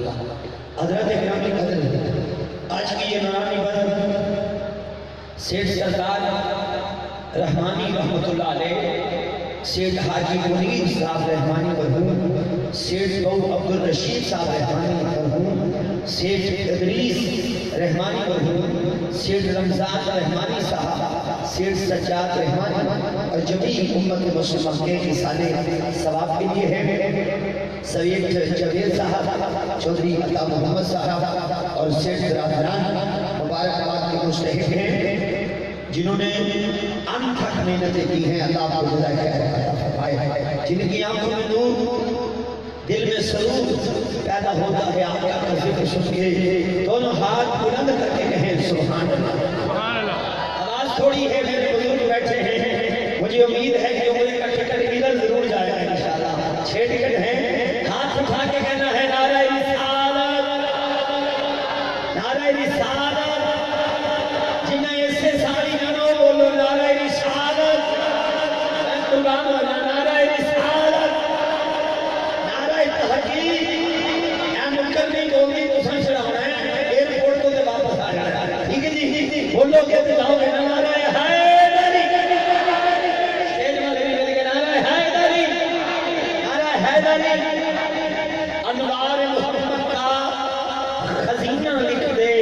حضرت اکرام کی قدر آج کی یہ نورانی بند سیٹھ سردار رحمانی رحمت اللہ علیہ، سیٹھ حاجی منیر صاحب رحمانی مرحوم، سیٹھ بہو عبدالرشید صاحب رحمانی مرحوم، سیٹھ ادریس رحمانی مرحوم، سیٹھ رمضان رحمانی صاحب، سیٹھ سجاد رحمانی اور جمیع امت مسلمہ کے رسالے ثواب کے لیے ہیں سید جوید صاحب، چودھری عطا محمد صاحب اور سیٹھ برادران مبارکباد کے مستحق ہیں جنہوں نے انتھک محنتیں کی ہیں۔ اللہ آپ کو جزائے خیر عطا فرمائے، جن کی آنکھوں میں نور، دل میں سرور پیدا ہوتا ہے آقا کا ذکر سن کے، دونوں ہاتھ بلند کر کے کہیں سبحان اللہ۔ آواز تھوڑی ہے، میرے بزرگ بیٹھے ہیں، مجھے امید ہے کہ عمرے کا ٹکٹ ادھر ضرور جائے گا انشاءاللہ۔ 6 ٹکٹ ہیں، ہاتھ اٹھا کے کہنا ہے نعرہ رسالت، نعرہ رسالت، جنہیں اس سے ساری جنوں بولو نعرہ رسالت، قربان ہونا نعرہ رسالت، نعرہ تحقیق۔ اے مکرمی قومی تو سن چڑھانا ہے، ایئرپورٹ کو دے واپس آ جانا ہے، ٹھیک ہے جی؟ بولو کہ جاؤ گے نعرہ حیدری، اسٹیج والے بھی مل کے نعرہ حیدری، نعرہ حیدری۔ انوار محمد کا خزینہ لکھ دے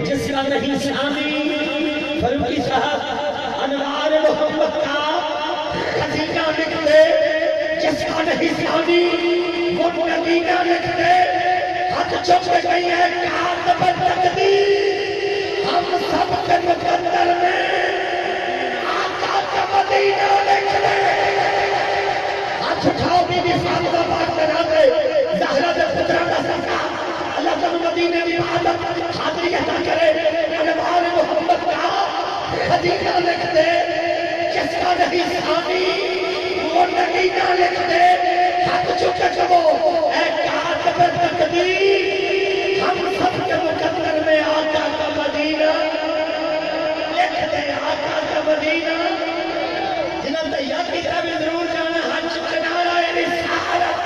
جس کا نہیں شامل، فاروقی صاحب انوار محمد کا خزینہ لکھ دے جس کا نہیں شامل، وہ مدینہ لکھ دے۔ ہاتھ چک گئی ہے کاتب تقدیر، ہم سب کے مقدر میں آقا کا مدینہ لکھ دے۔ ہاتھ اٹھاؤ بی بی فاطمہ پاک کے ناطے، زہرا دے پترہ کا سرکار، اللہ تعالیٰ مدینہ میں عادت حاضری عطا کرے۔ انوار محمد کا خزینہ لکھ دے جس کا نہیں شامل، وہ مدینہ لکھ دے۔ ہاتھ چکے کبو اے کاتب تقدیر، ہم سب کے مقدر میں آقا کا مدینہ لکھ دے، آقا کا مدینہ۔ جنہاں تیار کی طرح بھی ضرور جانا، ہاتھ چکے نعرہ رسالت،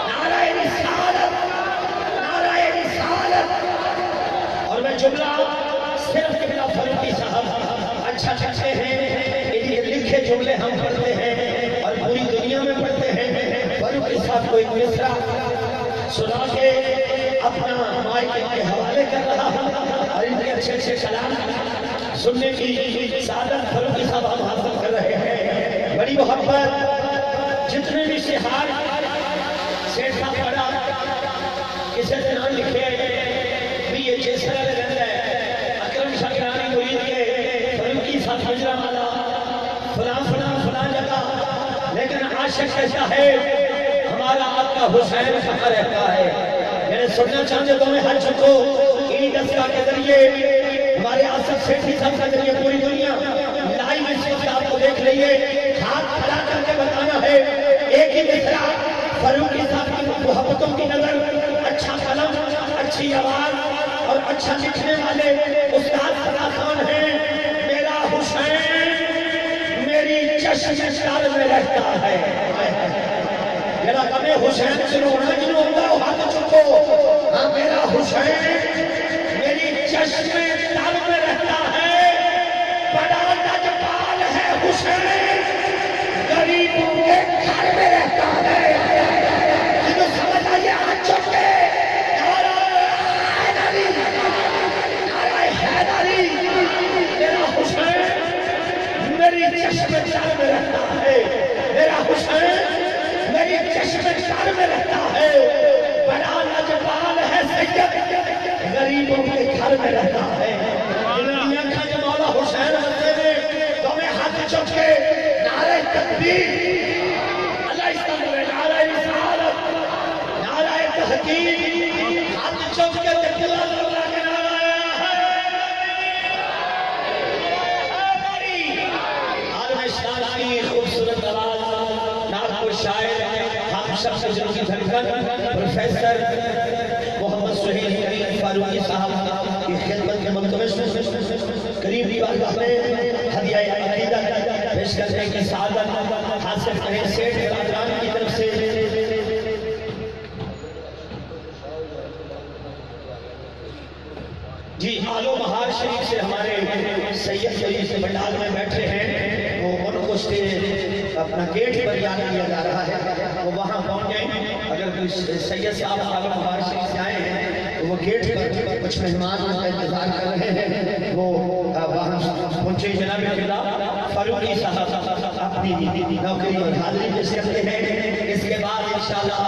نعرہ رسالت، نعرہ رسالت۔ اور میں جملہ صرف قبلہ فاروقی صاحب اچھا چکتے ہیں، انہیں لکھے جملے ہم پڑھتے ہیں اور پوری دنیا میں پڑھتے ہیں۔ فاروقی صاحب کو ایک مصرع سنا کے اپنا مائک کے حوالے کر رہا ہوں اور ان کے اچھے اچھے کلام سننے کی سعادت فاروقی صاحب ہم حاصل کر رہے ہیں۔ بڑی محبت، جتنے بھی شہار سیٹھ صاحب پڑھا کسی نے نام لکھے بھی یہ جیسا رہتا ہے اکرم شاہ گرانی مرید کے فاروقی صاحب حجرہ والا فلاں فلاں فلاں جگہ، لیکن عاشق کہتا ہے ہمارا آقا حسین کہاں رہتا ہے۔ میں نے سننا چاہتے تو میں حج کو عید اسکا کے ذریعے ہمارے آصف سیٹھی صاحب کے ذریعے پوری دنیا لائیو اس وقت آپ کو دیکھ لئیے، ہاتھ کھڑا کر کے بتانا ہے ایک ہی مصرع فاروقی صاحب کی محبتوں کی نظر، اچھا قلم، اچھی آواز اور اچھا لکھنے والے استاد فلا خان ہیں۔ میرا حسین میری چشم شار میں رہتا ہے، میرا غم حسین سے رونا جنہوں ہوتا ہے ہاتھ چکو، ہاں میرا حسین میری چشم شار میں رہتا ہے، بڑا لجپال ہے حسین، غریبوں کے گھر میں رہتا ہے۔ جنہوں سمجھ آئیے ہاتھ چکے، نعرہ حیدری، نعرہ حیدری، میرا حسین میری چشم شار میں رہتا ہے، میرا حسین میری چشم شار میں رہتا ہے، بڑا لجپال ہے سید، غریبوں کے گھر میں رہتا ہے۔ دنیا کا جو مولا حسین ہوتے ہیں تو میں ہاتھ چک کے نعرہ تکبیر، اللہ استغفر، نعرہ رسالت، نعرہ تحقیق، ہاتھ چک کے تکبیر اللہ کے نعرہ حیدری۔ عالم اسلام کی خوبصورت آواز، نعت و شاعر ہم سب سے جن کی دھڑکن پروفیسر محمد سہیل کریم فاروقی صاحب کی خدمت کے ملتمس قریب کی بارگاہ میں ہدیہ عقیدہ پیش کرنے کی سعادت حاصل کریں۔ سیٹھ برادران کی طرف سے جی آلو بہار شریف سے ہمارے سید سے بنڈال میں بیٹھے ہیں، وہ ان کو اپنا گیٹ پر یاد کیا جا رہا ہے، وہ وہاں پہنچ جائیں۔ اگر کوئی سید صاحب آلو بہار شریف سے آئے ہیں تو وہ گیٹ پر کچھ مہمان کا انتظار کر رہے ہیں، وہ وہاں پہنچے۔ جناب قبلہ فاروقی صاحب اپنی نوکری اور حاضری پیش کرتے ہیں۔ اس کے بعد انشاءاللہ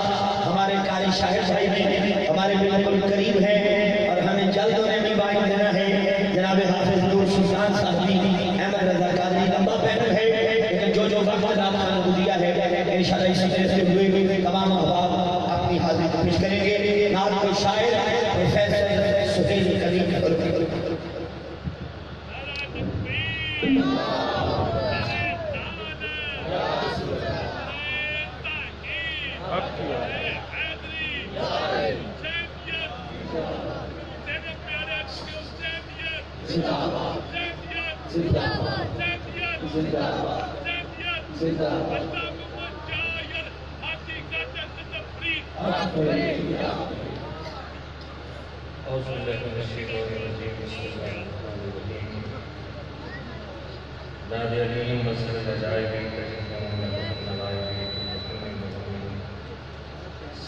ہمارے قاری شاہد بھائی ہیں، ہمارے بالکل قریب ہیں اور ہمیں جلد انہیں بھی باعث دینا ہے۔ جناب حافظ نور سلطان صاحب بھی احمد رضا قادری لمبا پہنو ہے، لیکن جو وقت آپ نے دیا ہے انشاءاللہ اسی طرح سے ہوئے تمام احباب اپنی حاضری پیش کریں گے۔ نعت کے شاعر پروفیسر سہیل کریم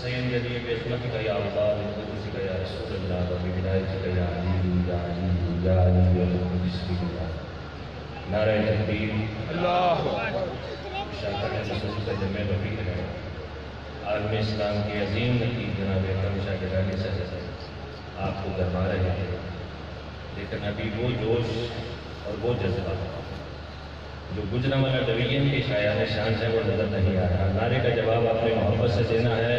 سید جلیل بعظمتک کا یا اللہ، بقدرتک کا یا رسول اللہ، وبولایتک کا یا علی یا علی یا علی بسم اللہ۔ نعرہ تکبیر، اللہ شاکر رسول کا جمع رفیق ہے، عالم اسلام کی عظیم نقیب جناب اکرم شاہ گیلانی صاحب آپ کو گرما رہے ہیں، لیکن ابھی وہ جوش اور وہ جذبہ جو گجرانوالہ ڈویژن کے شایان شان سے وہ نظر نہیں آ رہا۔ نعرے کا جواب آپ نے محبت سے دینا ہے،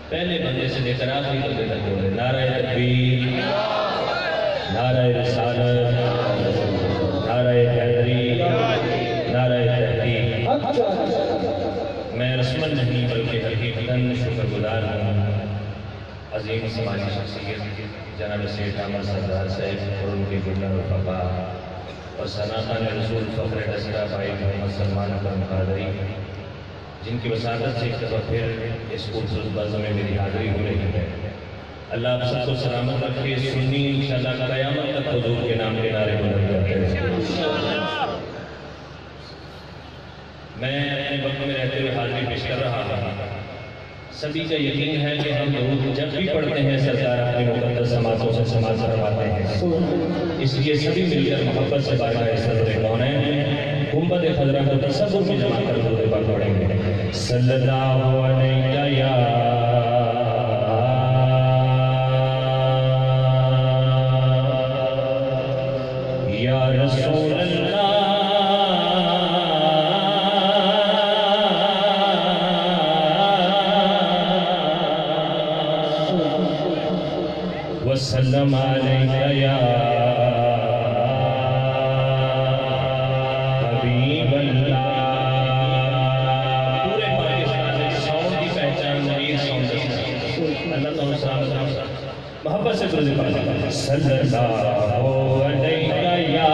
پہلے بندے سے لے کر آخری بندے تک بولے نعرہ تکبیر، نعرہ رسالت، نعرہ حیدری، نعرہ تحقیق۔ میں رسمن نہیں بلکہ حقیقتاً شکر گزار ہوں عظیم سماجی شخصیت جناب سید احمد سردار صاحب اور ان کے جملہ رفقا اور سناتان رسول فخر دستہ بھائی محمد سلمان اکرم قادری، جن کی وساطت سے ایک دفعہ پھر اس خوبصورت بازو میں میری حاضری ہو رہی ہے۔ اللہ آپ سب کو سلامت رکھے، سنی انشاءاللہ قیامت تک حضور کے نام کے نعرے بلند کرتے رہیں۔ میں اپنے وقت میں رہتے ہوئے حاضری پیش کر رہا تھا۔ سبھی کا یقین ہے کہ ہم درود جب بھی پڑھتے ہیں سرکار اپنے مقدس سماعتوں سے سماعت کرواتے ہیں، اس لیے سبھی مل کر محبت سے بارگاہ صدر کونین گنبد خضرا کو تصور میں جمع کر درود پاک پڑھیں گے۔ صلی اللہ علیہ یا رسول اللہ وسلم علیہ یا حبیب اللہ۔ پورے پاکستان میں ساؤنڈ کی پہچان نہیں، ساؤنڈ اللہ تعالیٰ سلام محبت سے درود پاک صلی اللہ علیہ یا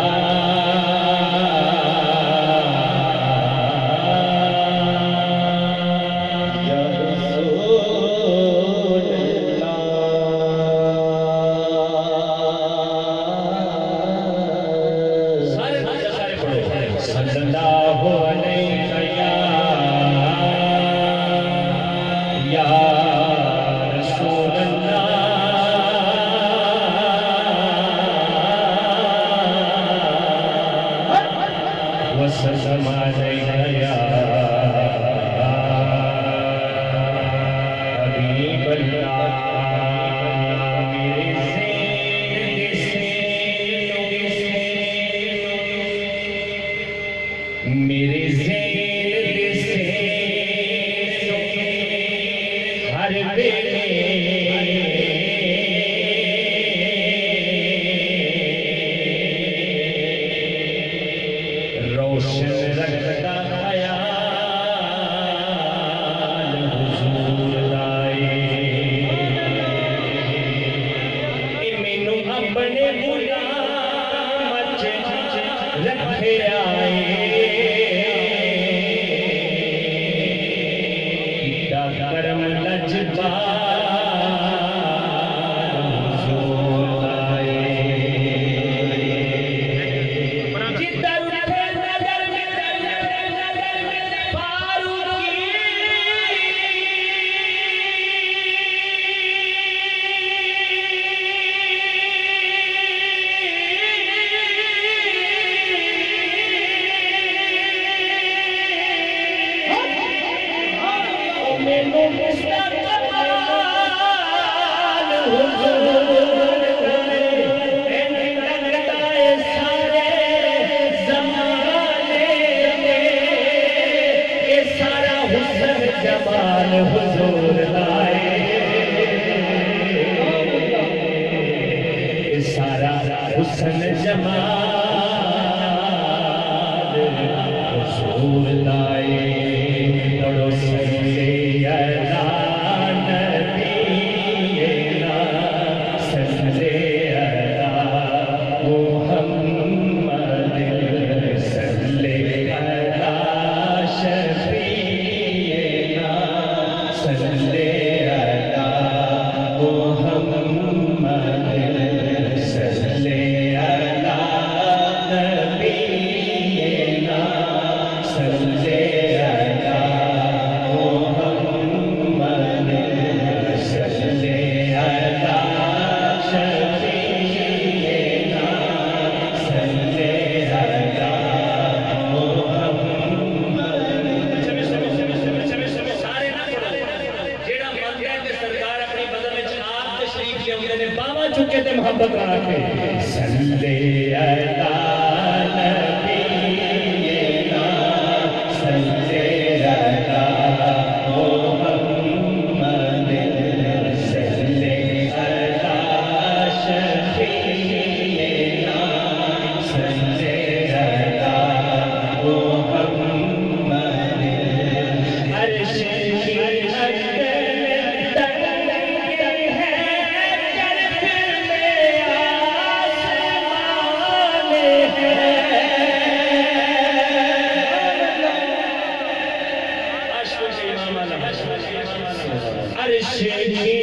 وسلم علیہ یا حبیب اللہ۔ میرے ذہن سے ہر ویلے روشن رکھتا خیال حضور لائے، مینوں اپنے غلام رکھے آئے، کرم لجبال حضور لائے۔ جمال حضور لائے سارا حسن جمال حضور لائے پڑھو صلی اللہ نبینا صلی اللہ محمد صلی اللہ شفیعنا صلی اللہ محمد صلی اللہ نبینا صلی اللہ محمد صلی اللہ شفیعنا صلی اللہ محمد سارے نہ جیڑا بندہ تے سرکار اپنی بدن وچ آپ تشریف لے اوندے نے باواں چکے تے محبت کرا کے صلی اللہ نبینا صلی اللہ محمد صلی اللہ شفیعنا صلی اللہ محمد عرش کی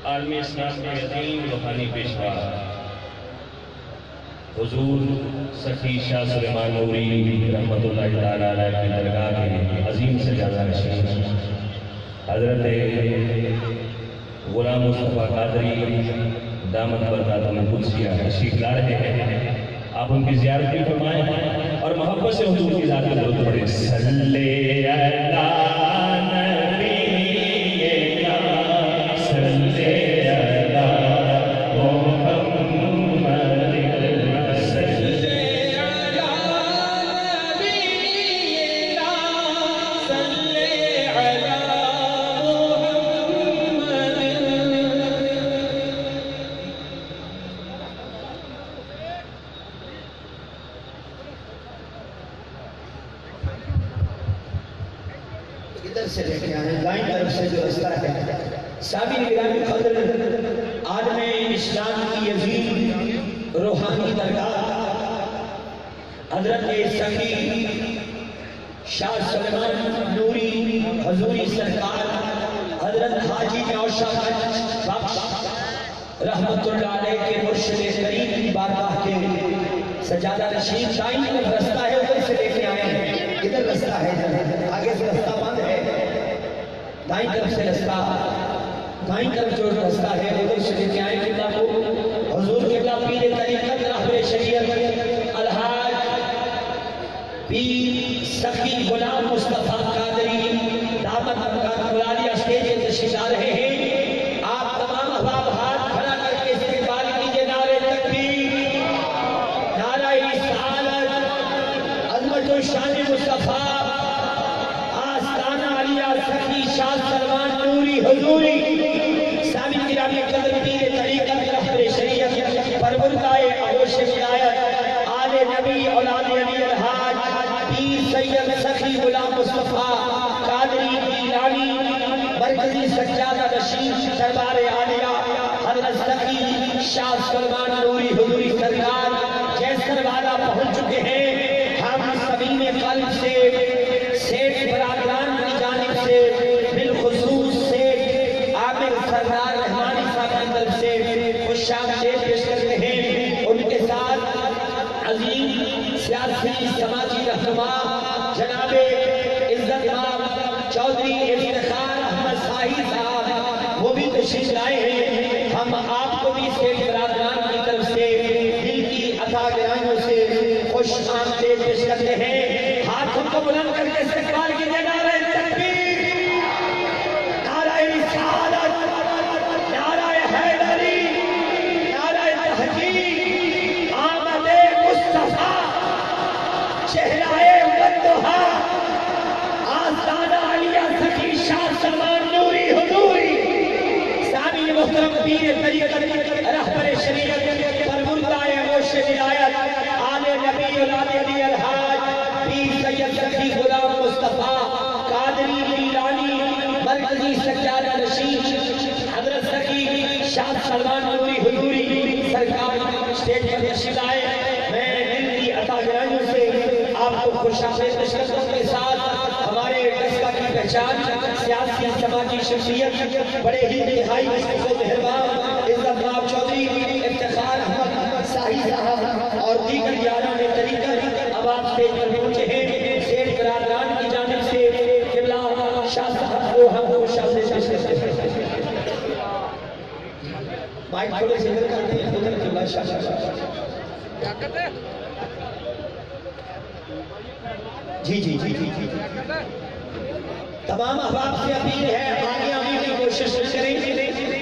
عالم اسلام کے عظیم روحانی پیشوا حضور سخی شاہ سلیمان نوری رحمت اللہ تعالی علیہ کی درگاہ کے عظیم سجادہ نشین حضرت غلام مصطفیٰ قادری دامت برکاتہ قدسیہ تشریف لا رہے ہیں آپ ان کی زیارت بھی فرمائیں اور محبت سے حضور کی ذات درود پڑھیں صلی اللہ صلی اللہ سے لے کے آئے دائیں طرف سے جو رستہ ہے سامعین گرامی قدر عالم اسلام کی عظیم روحانی درگاہ حضرت سخی شاہ سلیمان نوری حضوری سرکار حضرت حاجی نوشاد بخش رحمت اللہ علیہ کے مرشد کریم کی بارگاہ کے سجادہ نشین دائیں طرف رستہ ہے ادھر سے لے کے آئے ہیں ادھر رستہ ہے آگے سے رستہ بند ہے دائیں طرف سے رستہ دائیں طرف جو رستہ ہے ادھر سے لے کے آئے قبلہ کو حضور قبلہ پیر طریقت رہبر شریعت الحاج پیر سخی غلام مصطفیٰ قادری دعوت برکات ملالیہ اسٹیج کے تشریف لا رہے ہیں آپ تمام احباب ہاتھ کھڑا کر کے استقبال کیجئے نعرہ تکبیر نعرہ رسالت عظمت و شان مصطفیٰ آستانہ علیہ سخی شاہ سلمان نوری حضوری سامعین گرامی قدر پیر طریقت رہبر شریعت پروردگار اغوث ولایت آل نبی اولاد علی الحاج پیر سید سخی غلام مصطفیٰ قادری گیلانی مرکزی سجادہ نشین دربار عالیہ حضرت سخی شاہ سلمان نوری حضوری سرکار جیسر والا پہنچ چکے ہیں ہم سبین قلب سے سیٹھ برادران کی جانب سے بالخصوص سیٹھ عامر سردار رحمانی صاحب کی طرف سے خوش آمدید پیش کرتے ہیں ان کے ساتھ عظیم سیاسی سماجی رہنما جناب عزت مآب چودھری افتخار احمد صاحی صاحب وہ بھی تشریف لائے ہیں ہم آپ کو بھی سیٹھ برادران کی طرف سے دل کی عطا گرائیوں سے خوش آمدید پیش کرتے ہیں ہاتھوں کو بلند کر کے استقبال کیجئے نعرہ تکبیر نعرہ رسالت نعرہ حیدری نعرہ تحقیق آمد مصطفیٰ چہرہ والدہا آستانہ علیہ سخی شاہ سلمان نوری حضوری سامعین محترم پیر طریقت رہبر شریعت پروردگار اغوث ولایت آل نبی اولاد علی الحاج پیر سید سخی غلام مصطفیٰ قادری گیلانی مرکزی سجادہ نشین حضرت سخی شاہ سلمان نوری حضوری سرکار اسٹیج پر تشریف لائے میں دل کی عطا گرائیوں سے آپ کو خوش آمدید پیش کرتا ہوں کے ساتھ ہمارے ڈسکا کی پہچان سیاسی سماجی شخصیت بڑے ہی انتہائی مشکل و مہربان عزت مآب چودھری افتخار احمد صاحی صاحب اور دیگر یاران طریقت اب آپ سے پہنچے ہیں سیٹھ برادران کی جانب سے قبلہ شاہ صاحب کو ہم خوش آمدید پیش کرتے ہیں مائک تھوڑے سے ادھر کرتے ہیں ادھر قبلہ شاہ صاحب کیا کرتے ہیں جی تمام احباب سے اپیل ہے آگے آنے کی کوشش کریں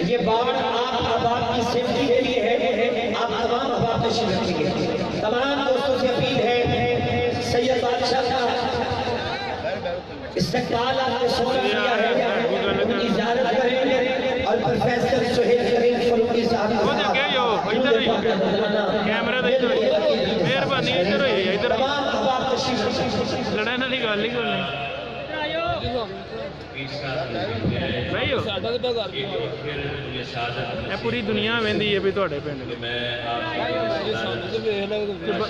یہ باڑ آپ احباب کی سیفٹی کے لیے ہے آپ تمام احباب تشریف رکھیں گے تمام دوستوں سے اپیل ہے سید بادشاہ کا استقبال آپ نے سونا کیا ہے ان کی زیارت کریں اور پروفیسر سہیل کریم فروغی صاحب تمام احباب تشریف رکھیں لڑائی نہ نکال لی کوئی پوری دنیا وہدی ہے بھی تھوڑے پنڈ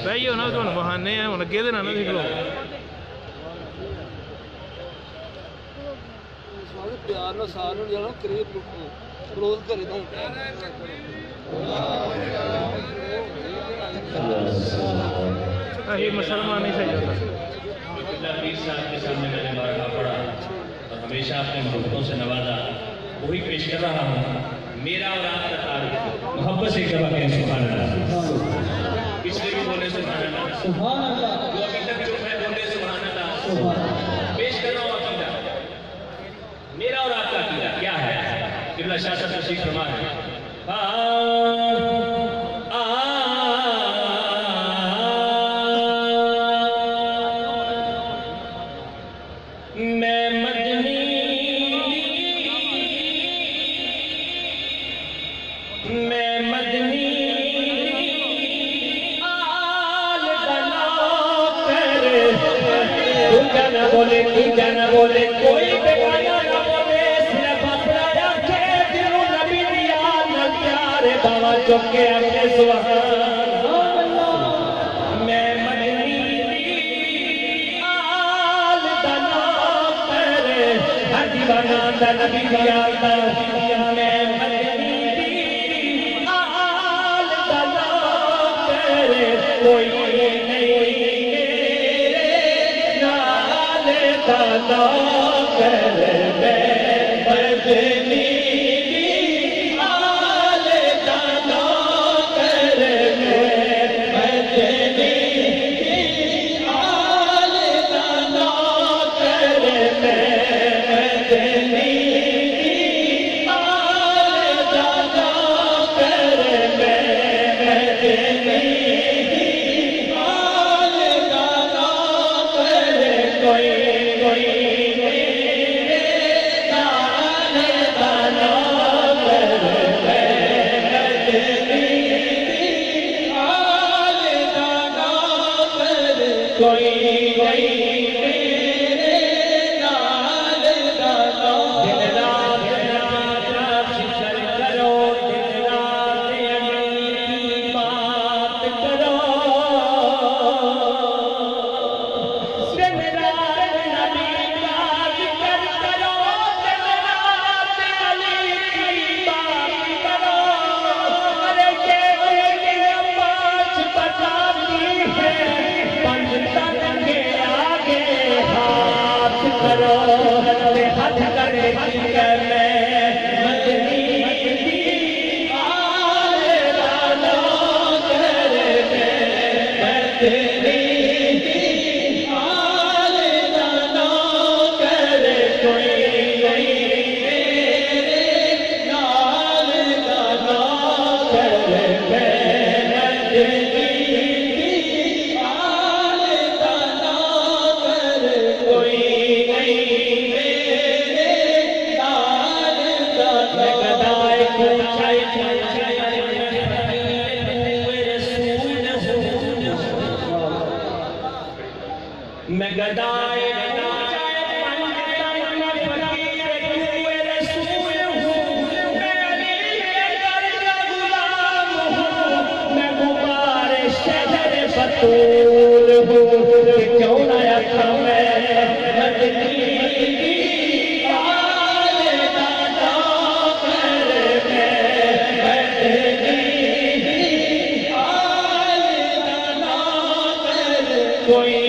بہی ہونا تمہیں بہانے ہیں ہوں اگے نہ نکلو پیار نہ سال جانا قریب کلوز کرے تو مسلمان ہی صحیح ہوتا پیر صاحب کے سامنے میں نے بارہا پڑھا اور ہمیشہ اپنے محبتوں سے نوازا وہی پیش کر رہا ہوں میرا اور آپ کا تعارف محبت سے کہا کہ سبحان اللہ پچھلے بھی بولے سبحان اللہ جو ابھی تک چپ ہے بولے سبحان اللہ پیش کر رہا ہوں عقیدہ میرا اور آپ کا عقیدہ کیا ہے قبلہ شاہ صاحب تشریف فرما ہے بولے کوئی بیگانہ چکے اپنے سبحان میں مدنی آل دنا پر ہر دیوانہ دا نبی بیادا میں مدنی آل دنا پر کوئی نہیں نال دنا پر میں مدنی میں گدائے بطول ہوں کیوں نہ اکھا میں مدنی آل دادا پر میں مدنی آل دادا پر کوئی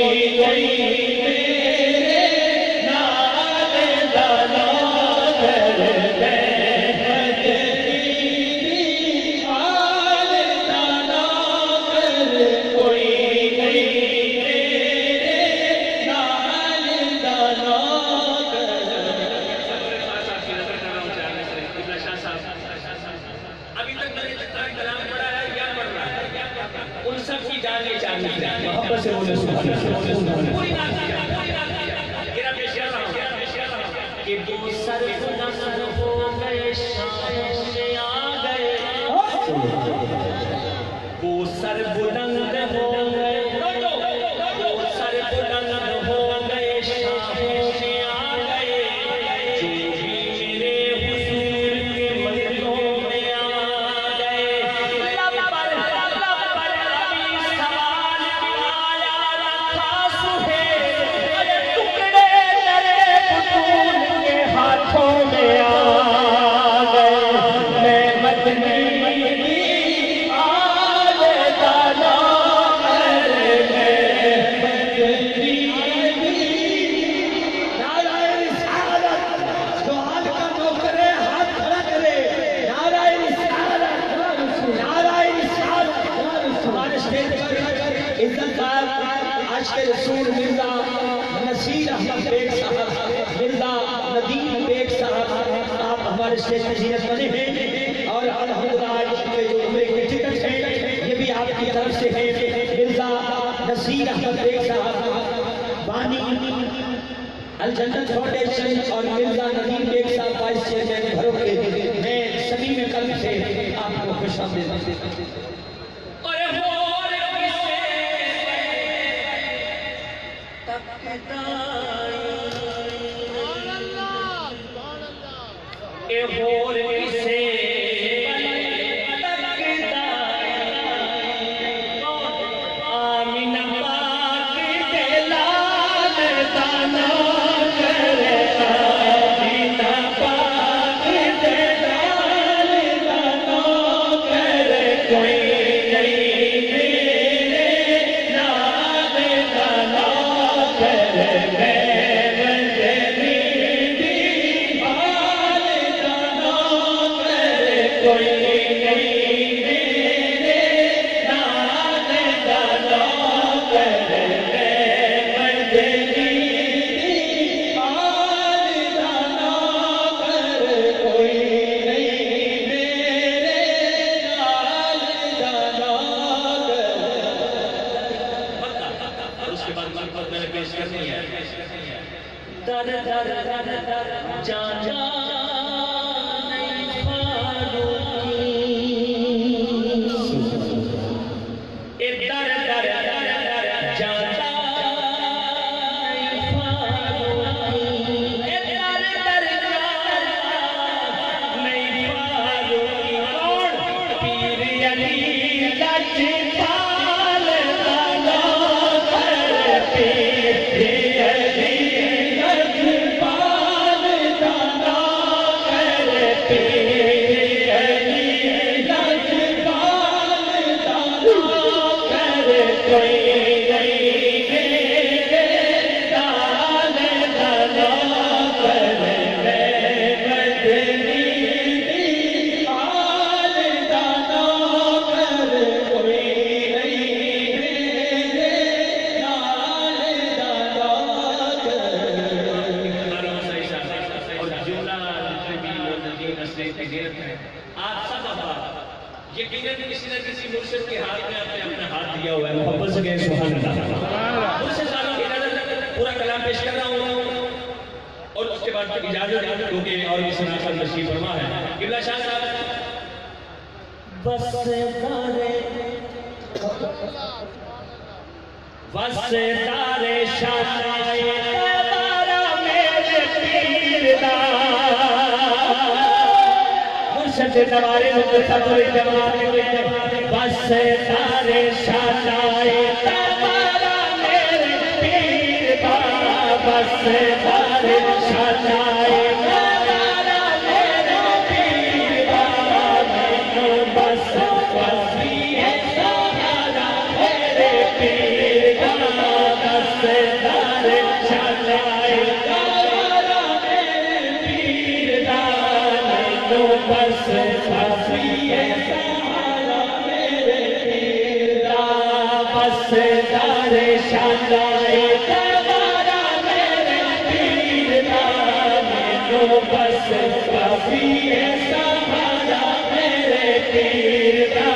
رسول مرزا نصیر احمد بیگ صاحب مرزا ندیم بیگ صاحب آپ ہمارے اسٹیج میں زینت بنے ہیں اور الحمدللہ آج کے جو عمرے کے ٹکٹ ہیں یہ بھی آپ کی طرف سے ہیں مرزا نصیر احمد بیگ صاحب بانی الجنت فاؤنڈیشن اور مرزا ندیم بیگ صاحب وائس چیئرمین گھروں کے میں صمیم قلب سے آپ کو خوش آمدید اے ہور کسے جانا نہیں فاروقی اے در در جانا نہیں فاروقی اے در در نہیں فاروقی کون پیر علی لجپال دانا کر پیر علی لجپال دانا کر پیر علی لجپال دانا کر کوئی نہیں میرے دال دانا کر میں مدنی دیوال دانا کر کوئی نہیں میرے دال دانا کر اور جملہ بھی موجودین اسلحے کی غیرت ہے آپ سب احباب یقیناً کسی نہ کسی مرشد کے ہاتھ میں آپ نے اپنا ہاتھ دیا ہوا ہے محبت سے کہیں سبحان اللہ مرشد صاحبوں کی نظر پورا کلام پیش کر رہا ہوں اور اس کے بعد اجازت کیونکہ اور بھی سناسل تشریف فرما ہے قبلہ شاہ صاحب وسدار شاہائے تبارا میرے پیر دا مرشد دوارے مقتبر جماعت وسدار شاہائے تبارا میرے پیر دا وسدار شاہائے تبارا میرے پیر دا مینو بس وسی ہے سہارا میرے پیر دا وسدار شاہائے تبارا میرے پیر دا مینو بس وسی ہے سہارا میرے پیر دا وسدار شاہائے تبارا میرے پیر دا مینو بس وسی ہے سہارا میرے پیر دا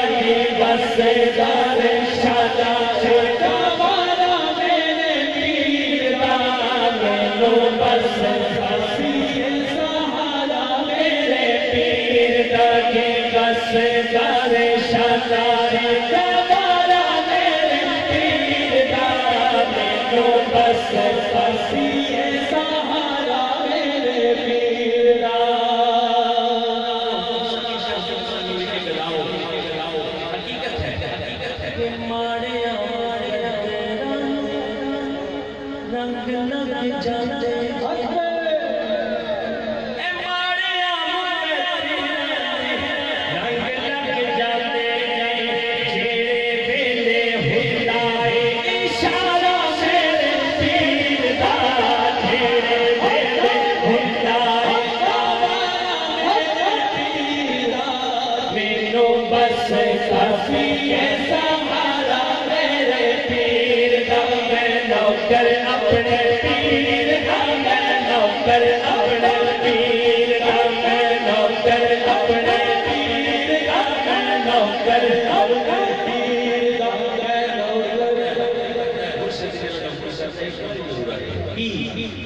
وسدار شاہائے تبارا میرے پیر دا مینو بس وسی ہے سہارا میرے پیر دا وسدار شاہائے تبارا میرے پیر دا مینو بس وسی ہے سہارا میرے پیر دا حقیقت ہے کہ ماڑیا رنگ لگ جاتے اے ماڑیا رنگ لگ جاتے جیڑے ویلے ہندا اے اشارہ میرے پیر دا جیڑے ویلے ہندا اے مینو بس کافی ہے سہارا میرے پیر دا میں نوکر اپنے پیر دا میں نوکر اپنے پیر دا میں نوکر اپنے پیر دا میں نوکر اپنے پیر دا میں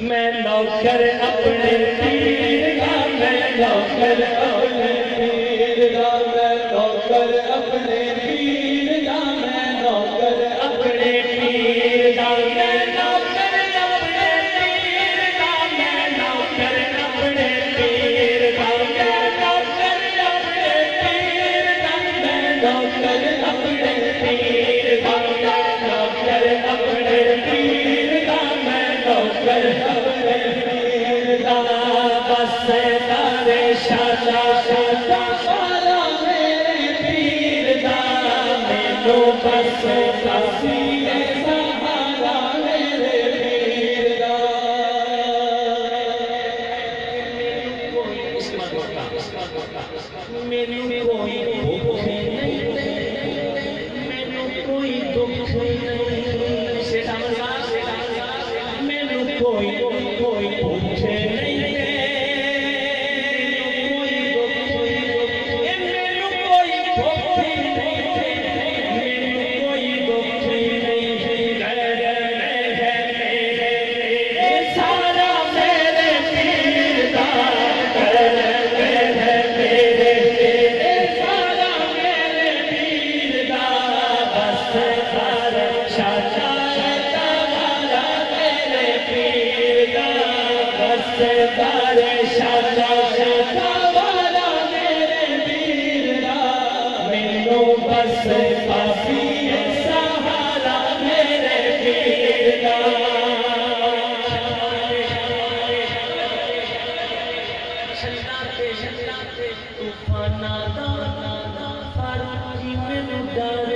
میں نوکر اپنے پیر دا میں نوکر اپنے پیر دا میں نوکر اپنے پیر دا میں نوکر اپنے پیر دا میں نوکر اپنے پیر دا میں نوکر اپنے پیر دا میں نوکر اپنے پیر دا میں نوکر اپنے پیر دا میں نوکر اپنے پیر دا میں نوکر اپنے پیر دا وسدار شاہائے تبارا میرے پیر دا مینو بس وسی ہے سہارا میرے پیر دا مینو کوئی بھوک نہیں مینو کوئی دکھ نہیں مینو کوئی بھوک نہیں سارا میرے پیر چھلاتے طوفاناں دا فاروقی مینوں ڈر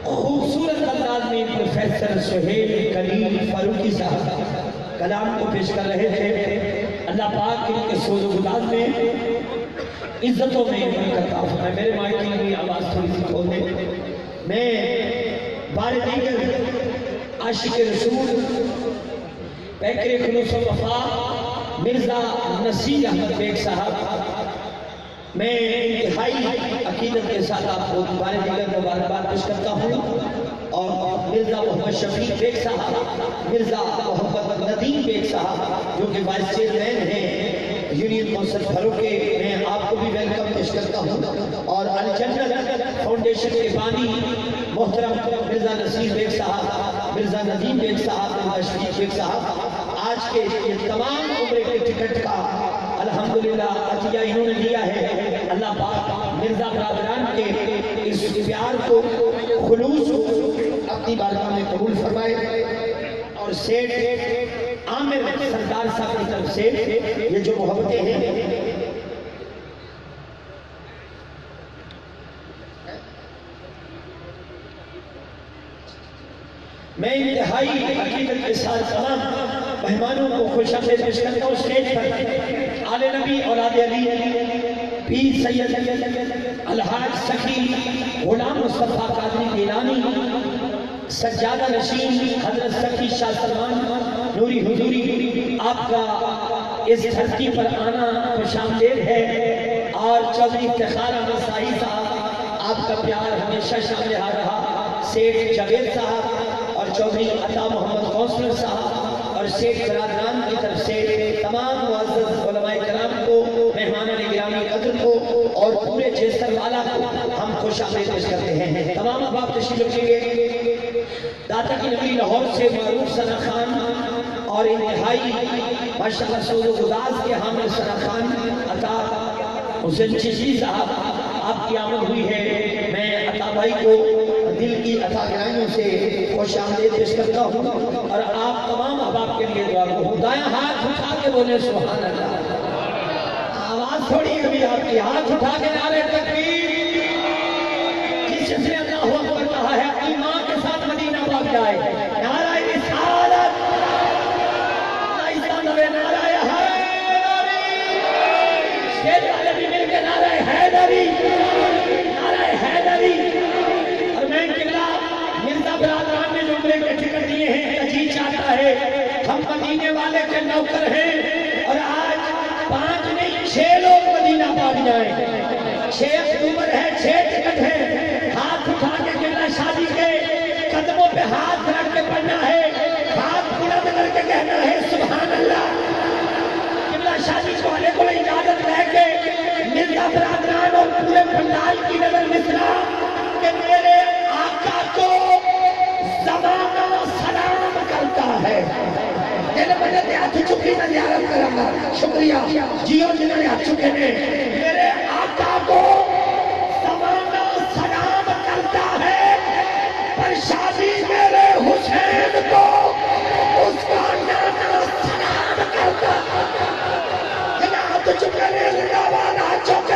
خوبصورت انداز میں پروفیسر سہیل کلیم فاروقی صاحب کلام کو پیش کر رہے تھے. اللہ پاک ان کے سوز و گداز میں عزتوں میں کرتا ہوں. میرے مائک کی بھی آواز تھوڑی سی کھول دیں. میں بار دیگر عاشق رسول پیکر خلوص و وفا مرزا نصیر احمد بیگ صاحب میں انتہائی عقیدت کے ساتھ آپ کو دوبارہ دیگر مبارکباد پیش کرتا ہوں. اور مرزا محمد شفیق بیگ صاحب مرزا محمد ندیم بیگ صاحب جو کہ وائس چیئرمین ہیں یونین کونسل بھرو کے, میں آپ کو بھی ویلکم پیش کرتا ہوں. اور الجنت فاؤنڈیشن کے بانی محترم مرزا نصیر بیگ صاحب مرزا ندیم بیگ صاحب مرزا شفیق بیگ صاحب آج کے یہ تمام عمرے کے ٹکٹ کا الحمدللہ عطیہ انہوں نے دیا ہے. اللہ پاک مرزا برادران کے اس پیار کو خلوص اپنی بارگاہ میں قبول فرمائے. اور سیٹھ عامر سردار صاحب کی طرف سے یہ جو محبتیں ہیں میں انتہائی عقیدت کے ساتھ تمام مہمانوں کو خوش آمدید پیش کرتا ہوں. اسٹیج پر آل نبی اولاد علی پیر سید الحاج سخی غلام مصطفیٰ قادری گیلانی سجادہ نشین حضرت سخی شاہ سلمان نوری حضوری آپ کا اس دھرتی پر آنا خوش آمدید ہے. اور چودھری افتخار احمد صاحب آپ کا پیار ہمیشہ شامل رہا. سیٹھ جاوید صاحب اور چودھری عطا محمد کونسلر صاحب اور سیٹھ برادران کی طرف سے تمام معزز علماء کرام کو مہمانان گرامی قدر کو اور پورے جیسر والا کو ہم خوش آمدید پیش کرتے ہیں. تمام احباب تشریف رکھیں گے. داتا کی نگری لاہور سے معروف ثنا خان اور انتہائی ماشاءاللہ سوز و گداز کے حامل ثنا خان عطا حسین چشتی صاحب آپ کی آمد ہوئی ہے. میں عطا بھائی کو دل کی عطا گرائیوں سے خوش آمدید پیش کرتا ہوں. اور آپ تمام احباب کے لیے دعا کروں. دائیں ہاتھ اٹھا کے بولے سبحان اللہ. آواز تھوڑی کبھی آپ کی ہاتھ اٹھا کے نعرے تکبیر. جس نے اللہ اکبر کہا ہے اپنی ماں کے ساتھ مدینہ پاک جائے. نعرہ رسالت نعرہ حیدری. شیر والے بھی مل کے نعرہ حیدری نعرہ حیدری. اور میں قبلہ مرزا برادران نے جو عمرے کے ٹکٹ دیے ہیں جی چاہتا ہے ہم مدینے والے کے نوکر ہیں. اور آج 5 نہیں 6 لوگ مدینہ پاک جائیں. 6 اکتوبر ہے 6 ٹکٹ ہے. ہاتھ اٹھا کے قبلہ شادی کے قدموں پہ ہاتھ رکھ کے پڑھنا ہے. ہاتھ بلند کر کے کہنا ہے سبحان اللہ. قبلہ شادی والے کو اجازت لے کے مرزا برادران اور پورے پنڈال کی نظر مصرا کہ میرے آقا کو زمانہ سلام کرتا ہے. دل بجے ہاتھ چکی میں زیارت کروں گا. شکریہ جیو جنہوں نے ہاتھ چکے نے. میرے آقا کو زمانہ سلام کرتا ہے پر شادی میرے حسین کو اس کا نانا سلام کرتا ہے. ہاتھ چکے نے زندہ باد. ہاتھ چکے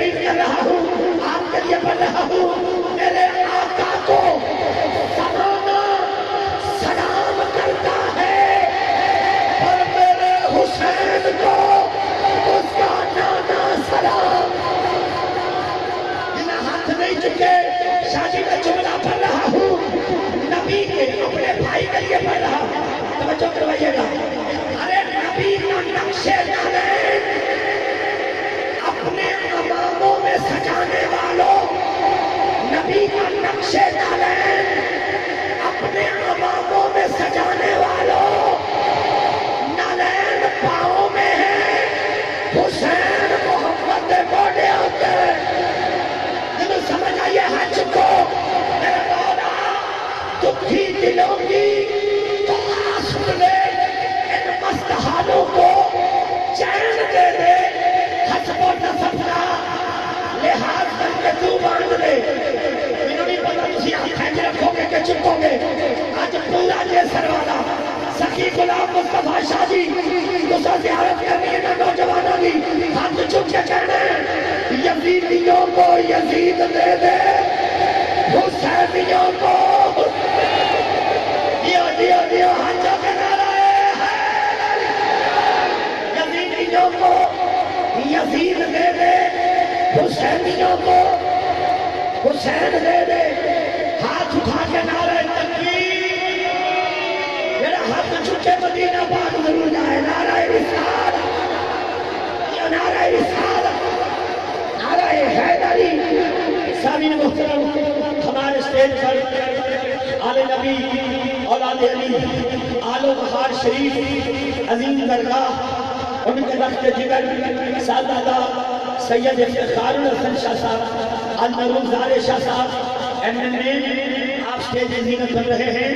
تسلیم کر رہا ہوں، آپ کے لیے پڑھ رہا ہوں۔ میرے آقا کو زمانہ سلام کرتا ہے اور میرے حسین کو اس کا نانا سلام۔ جنہیں ہاتھ نہیں چکے، شادی میں جملہ پڑھ رہا ہوں، نبی کے اپنے بھائی کے لیے پڑھ رہا ہوں، توجہ کروائیے گا۔ ارے نبی کا نقشے نالین اپنے اماموں میں سجانے والوں، نبی کا نقشے نالین اپنے اماموں میں سجانے والوں، نالین پاؤں میں ہے، حسین محمد بوڑے ہوتے ہیں۔ جنہوں سمجھ آئیے حج کو، میرے مولا دکھی دلوں کی تو آسف لے، ان مست حالوں کو چین دے دے، حسب و نصب کا لحاظ کر کے تو باندھ دے۔ انہوں نے پتا تسی آنکھیں رکھو گے کہ چپو گے، آج پورا جیسر والا سخی غلام مصطفیٰ شاہ جی دوسرا زیارت کرنی ہے نا نوجوانوں کی، ہاتھ چک کے کہنے یزیدیوں کو یزید دے دے، حسینیوں کو دیو ہاتھوں کے نعرہ ہے، یزیدیوں کو یزید دے دے، حسینیوں کو حسین دے دے۔ ہاتھ اٹھا کے نعرہ تکبیر، میرا ہاتھ چکے مدینہ پاک ضرور جائے۔ نعرہ رسالت، یہ نعرہ رسالت، نعرہ حیدری۔ سامعین محترم، ہمارے اسٹیج پر آل نبی اولاد علی آل و بہار شریف عظیم درگاہ، ان کے رخت جگر سادہ سید افتخار الحسن شاہ صاحب، المرحوم زار شاہ صاحب ایم آپ اسٹیج زینت بن رہے ہیں۔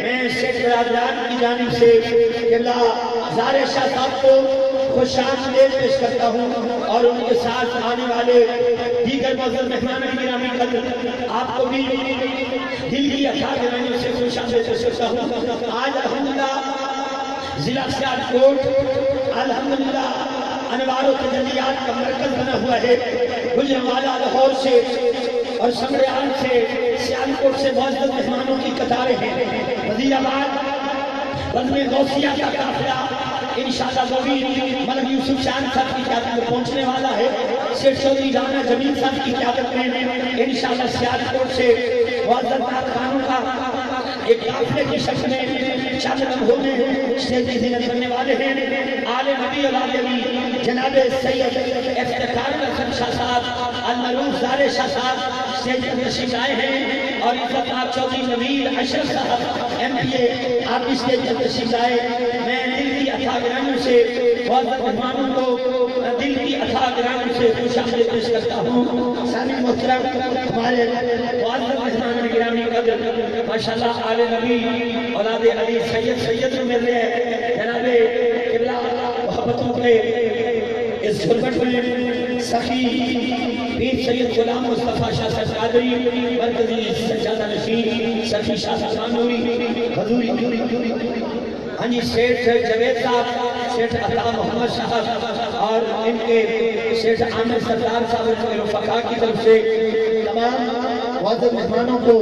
میں شیخ برادران کی جانب سے اللہ زار شاہ صاحب کو خوش آمدید پیش کرتا ہوں، اور ان کے ساتھ آنے والے دیگر معزز مہمان گرامی قدر آپ کو بھی دل کی عطا گرامی سے خوش آمدید پیش کرتا ہوں۔ آج الحمدللہ ضلع سیالکوٹ الحمدللہ انوار و تجلیات کا مرکز بنا ہوا ہے۔ گجرانوالہ لاہور سے اور شمریان سے سیالکوٹ سے معزز مہمانوں کی قطاریں ہیں۔ وزیر آباد بزم غوثیہ کا قافلہ انشاءاللہ وہ بھی ملک یوسف شان صاحب کی قیادت میں پہنچنے والا ہے۔ شیخ چودھری رانا جمیل صاحب کی قیادت میں انشاءاللہ سیالکوٹ سے معزز نعت خانوں کا ایک قافلے کی شکل میں چند لمحوں میں اسٹیج زینت بننے والے ہیں۔ آل نبی اولاد علی جناب سید افتخار الحسن شاہ صاحب، المرحوم زار شاہ صاحب اسٹیج پر تشریف آئے ہیں، اور عزت آپ چودھری نویر اشرف صاحب ایم پی اے آپ بھی اسٹیج پر تشریف آئے۔ میں دل کی عطا گرامی سے معزز مہمانوں کو دل کی عطا گرامی سے خوش آمدید پیش کرتا ہوں۔ سامعین محترم، ہمارے معزز مہمان گرامی قدر ماشاءاللہ آل نبی اولاد علی سید میں مل رہے ہیں۔ جناب قبلہ محبتوں کے اس غربت میں سخی پیر سید غلام مصطفیٰ شاہ صاحب قادری، مرکزی سجادہ نشین سخی شاہ صاحب نوری حضوری، ہاں جی سیٹھ جوید صاحب، سیٹھ عطا محمد صاحب، اور ان کے سیٹھ عامر سردار صاحب کے رفقا کی طرف سے تمام معزز مہمانوں کو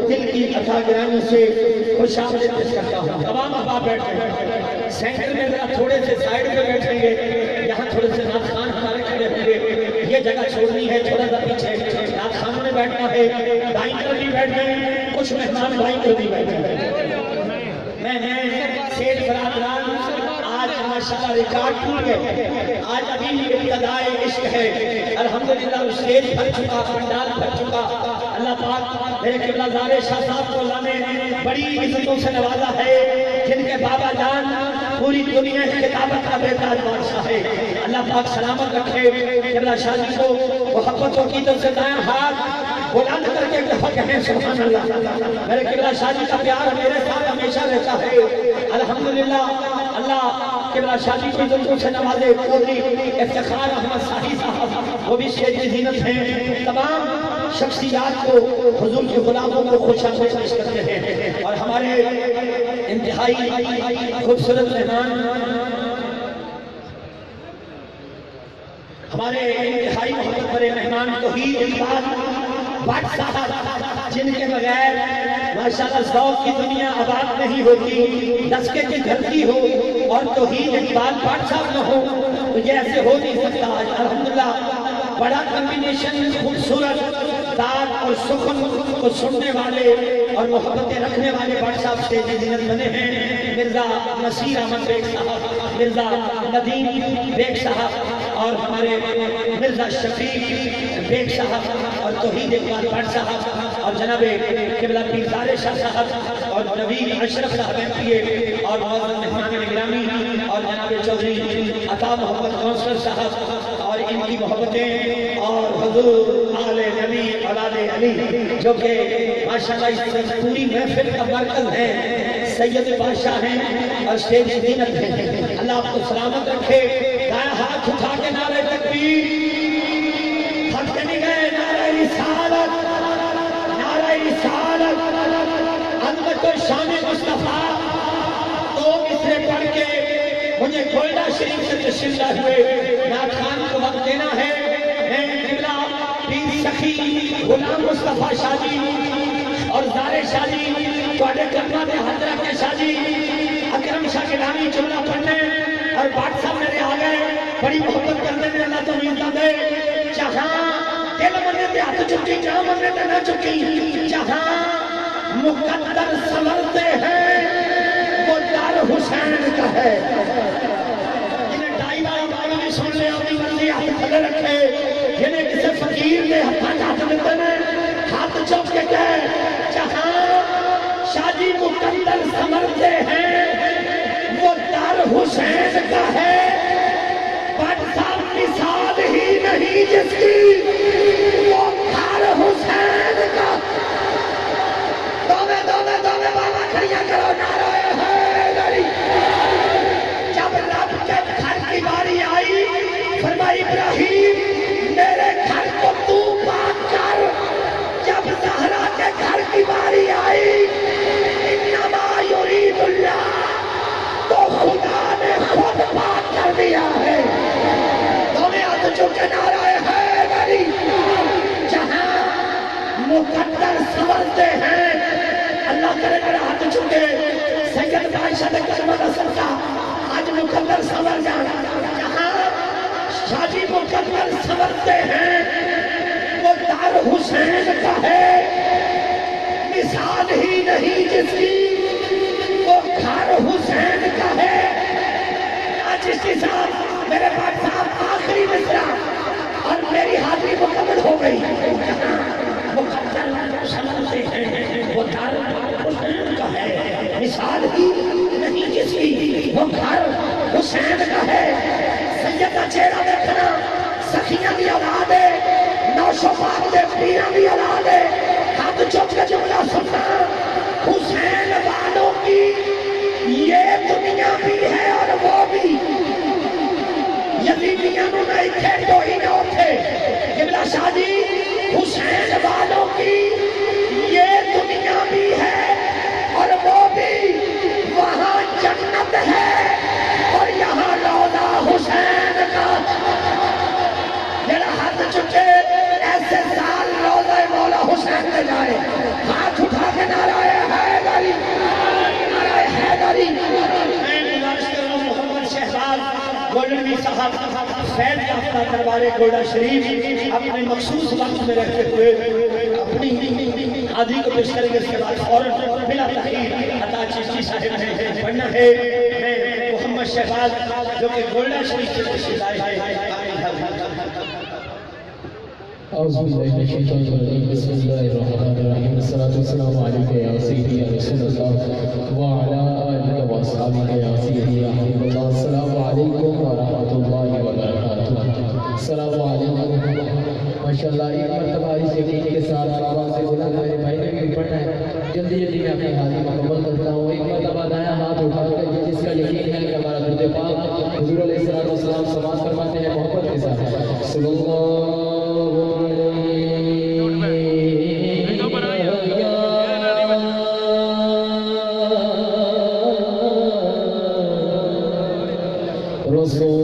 دل کی عطا گرامی سے خوش آمدید پیش کرتا ہوں۔ تمام احباب بیٹھیں گے، سینٹر میں ذرا تھوڑے سے سائیڈ پہ بیٹھیں گے، یہاں تھوڑے سے نعت خان ہمارے کھڑے ہوں گے، یہ جگہ چھوڑنی ہے، تھوڑا سا پیچھے نعت خانوں نے بیٹھنا ہے، دائیں طرف بھی بیٹھیں گے، کچھ مہمان بائیں طرف بھی بیٹھیں گے۔ میں سیٹھ برادران آج ماشاءاللہ ریکارڈ ٹوٹ گئے، آج ابھی ابتدائے عشق ہے، الحمدللہ اسٹیج بھر چکا، پنڈال بھر چکا۔ اللہ پاک میرے قبلہ زار شاہ صاحب کو اللہ نے بڑی عزتوں سے نوازا ہے، جن کے بابا جان پوری دنیا کی کتابت کا بیدار بادشاہ ہے۔ اللہ پاک سلامت رکھے قبلہ شاہ جی کو، محبتوں کی طرف سے دائیں ہاتھ بلند کر کے دفعہ کہیں سبحان اللہ۔ میرے قبلہ شاہ جی کا پیار میرے ساتھ ہمیشہ رہتا ہے، الحمدللہ۔ اللہ قبلہ شاہ جی کی عزتوں سے نوازے، چودھری افتخار احمد صاحب صاحب وہ بھی اسٹیج زینت ہیں۔ تمام شخصیات کو حضور کے غلاموں کو خوش آمدید پیش کرتے ہیں، اور ہمارے انتہائی خوبصورت مہمان، ہمارے انتہائی محبت بڑے مہمان توحید اقبال بٹ صاحب جن کے بغیر ماشاءاللہ ذوق کی دنیا آباد نہیں ہوتی، دسکے کی دھرتی ہو اور توحید اقبال بٹ صاحب نہ ہو تو یہ ایسے ہو نہیں سکتا۔ الحمدللہ بڑا کمبینیشن خوبصورت داد اور سخن کو سننے والے اور محبتیں رکھنے والے بٹ صاحب سے جنت بنے ہیں۔ مرزا نصیر احمد بیگ صاحب، مرزا ندیم بیگ صاحب اور ہمارے مرزا شفیق بیگ صاحب اور توحید اقبال بٹ صاحب اور جناب قبلہ پیر زارے شاہ صاحب اور نوید اشرف صاحب MP اور معزز مہمان گرامی اور جناب چودھری عطا محمد کونسلر صاحب اور ان کی محبتیں اور حضور آل نبی اولاد علی جو کہ ماشاءاللہ اس پوری محفل کا مرکز ہے، سید بادشاہ ہیں اور شیخ زینت ہیں۔ اللہ آپ کو سلامت رکھے۔ دائیں ہاتھ اٹھا کے نعرہ تکبیر، تھک کے نہیں گئے، نعرہ رسالت، نعرہ رسالت، عظمت و شان مصطفیٰ۔ دو مصرے پڑھ کے مجھے گوئلہ شریف سے تشریف لائے ہوئے نعت خان کو وقت دینا ہے۔ میں قبلہ پیر سخی غلام مصطفیٰ شاہ جی اور زارے شاہ جی توڑے کرنا دے حضرت کے شاہ جی اکرم شاہ کے نامی جملہ پڑھنے اور بات صاحب میرے آگئے بڑی محبت کرنے میں اللہ تو ملتا دے۔ جہاں دل مننے دے ہاتھ چکی، جہاں مننے دے نہ چکی، جہاں مقدر سمرتے ہیں وہ دار حسین کا ہے۔ جنہیں ڈائی بار بارہ بھی سن لے اپنی مرضی ہاتھ کھلے رکھے، جنہیں کسے فقیر نے ہاتھ ملتے ہیں ہاتھ چوک کے کہے جہاں شاہ جی مقدر سمرتے ہیں وہ دار حسین کا ہے۔ بٹ صاحب مثال ہی نہیں جس کی وہ دار حسین کا۔ دومے بابا کھڑیاں کرو نعرہ حیدری۔ جب رب کے گھر کی باری آئی فرمائی ابراہیم میرے گھر کو تو پاک کر۔ جب زہرا کے گھر کی باری آئی انما یرید اللہ تو خدا نے خود پاک کر دیا ہے۔ تمہیں ہاتھ چکے نعرہ حیدری۔ جہاں مقدر سمرتے ہیں، اللہ کرے میرا ہاتھ چکے سید بادشاہ نے کرمہ رسل کا آج مقدر سمر جانا۔ جہاں شاہ جی مقدر سمرتے ہیں وہ دار حسین کا ہے۔ مثال ہی نہیں جس کی وہ گھر حسین کا ہے۔ آج اس کے ساتھ میرے پاس صاحب آخری مصرع اور میری حاضری مکمل ہو گئی۔ مقدر سمجھتے ہیں وہ دار حسین کا ہے۔ مثال ہی نہیں جس کی وہ گھر حسین کا ہے۔ سید کا چہرہ دیکھنا سخیاں بھی اولاد ہے، نوشو پاک دے پیرہ بھی اولاد ہے۔ ہاتھ چوک کے جملہ سننا حسین والوں کی یہ دنیا بھی ہے اور وہ بھی۔ یتیمیاں نو نہیں تھے تو ہی نہ تھے۔ قبلہ شاہ جی حسین والوں کی یہ دنیا بھی ہے اور وہ بھی، وہاں جنت ہے اور یہاں روضہ حسین کا۔ جڑا ہاتھ چکے ایسے سال روضہ مولا حسین لے جائے، ہاتھ اٹھا کے نعرہ حیدری، نعرہ حیدری۔ میں گزارش کر رہا ہوں محمد شہباز گولڈنوی صاحب فیض یافتہ دربار گولڈا شریف اپنے مخصوص وقت میں رہتے ہوئے اپنی حاضری کو پیش کریں گے۔ اس کے بعد فوراً بلا تاخیر عطا چشتی صاحب نے پڑھنا ہے۔ میں محمد شہباز جو کہ گولڈا شریف سے تشریف لائے ہیں۔ اعوذ باللہ من الشیطان الرجیم، بسم اللہ الرحمن الرحیم، الصلاۃ والسلام علیک یا سیدی یا رسول اللہ وعلی آلک و اصحابک یا سیدی یا حبیب اللہ۔ السلام علیکم ورحمۃ اللہ وبرکاتہ۔ السلام علیکم۔ ماشاءاللہ ایک مرتبہ اس یقین کے ساتھ آواز سے بلند میرے بھائی نے بھی پڑھنا ہے، جلدی جلدی میں اپنی حاضری مکمل کرتا ہوں۔ ایک مرتبہ دایاں ہاتھ اٹھا کر جس کا یقین ہے کہ ہمارا درود پاک حضور علیہ السلام سماعت فرماتے ہیں محبت کے ساتھ صلی اللہ رسول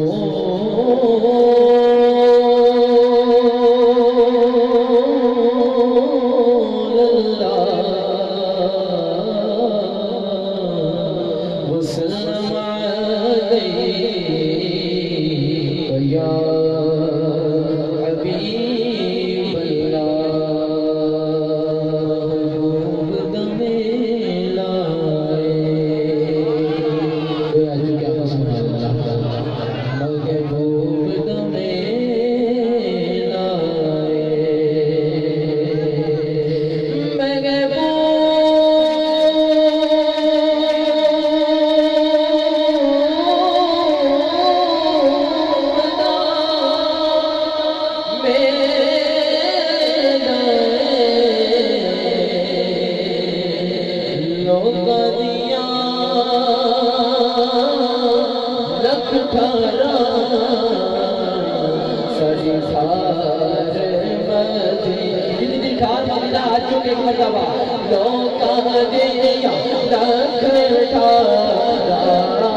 جتنی ٹھار مدینہ آج چکے ایک مرتبہ لوکا دیا رکھ ٹھارا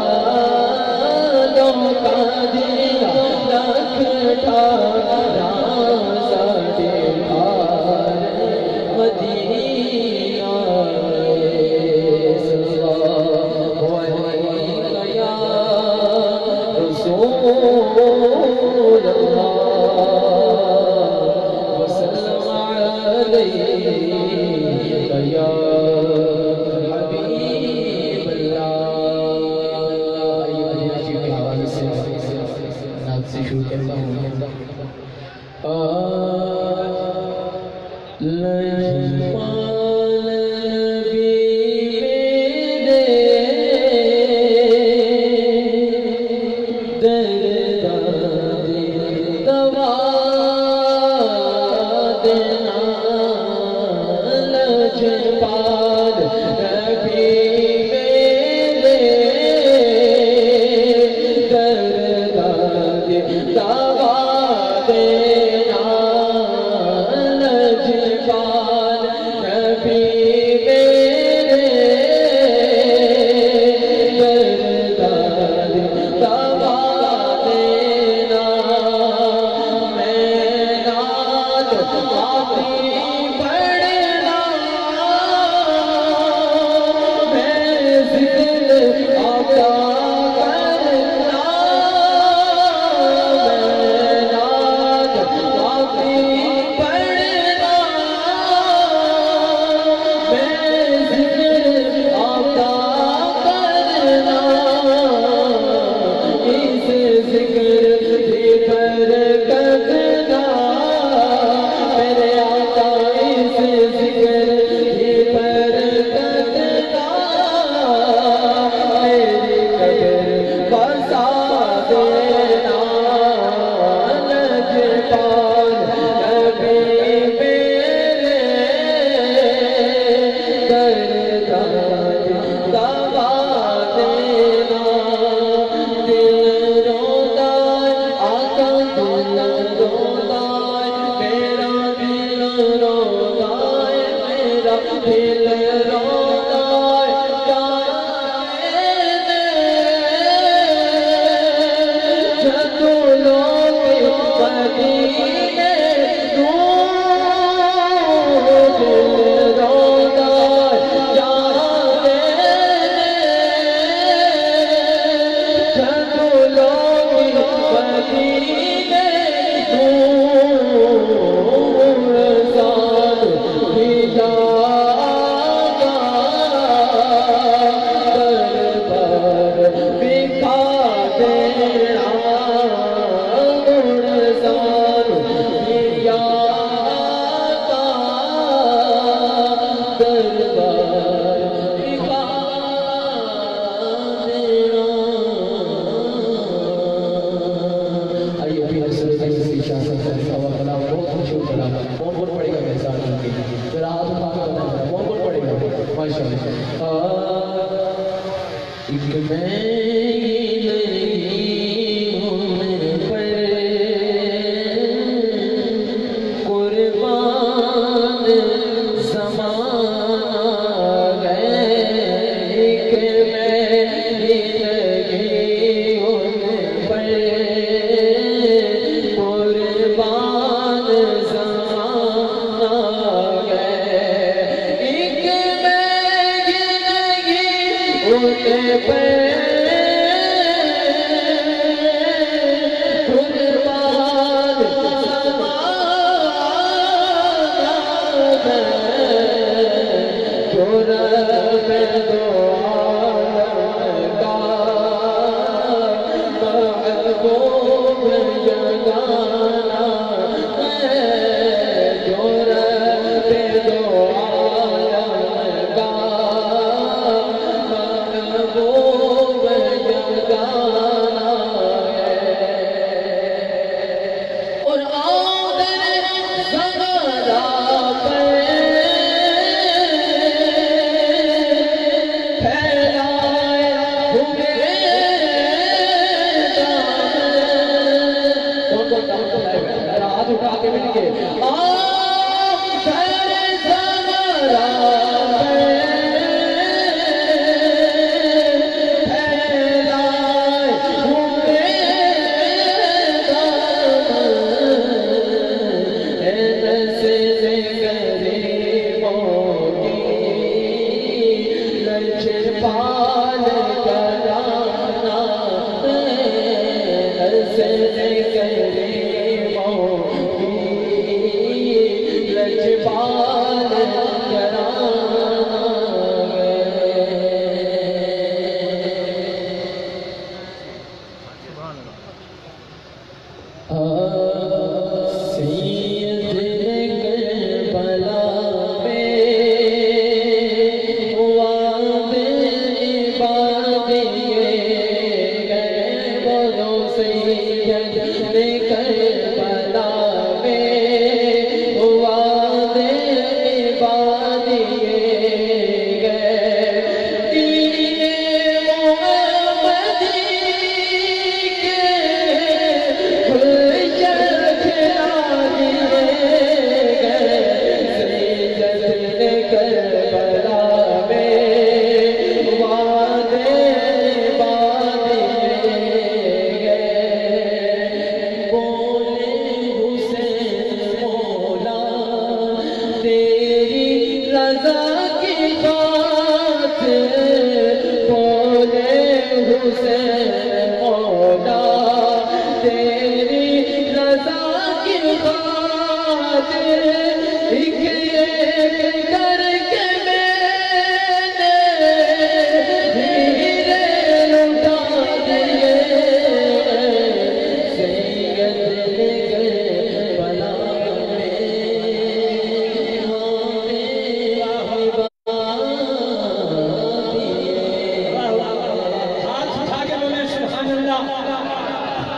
لوکا دیا رکھ ٹھارا ساڑے ٹھار مدینہ صلوات علیکہ یا رسول اللہ وسلم علیکہ یا حبیب اللہ. آئیے کے حوالے سے نعت سے شروع کرتا ہوں.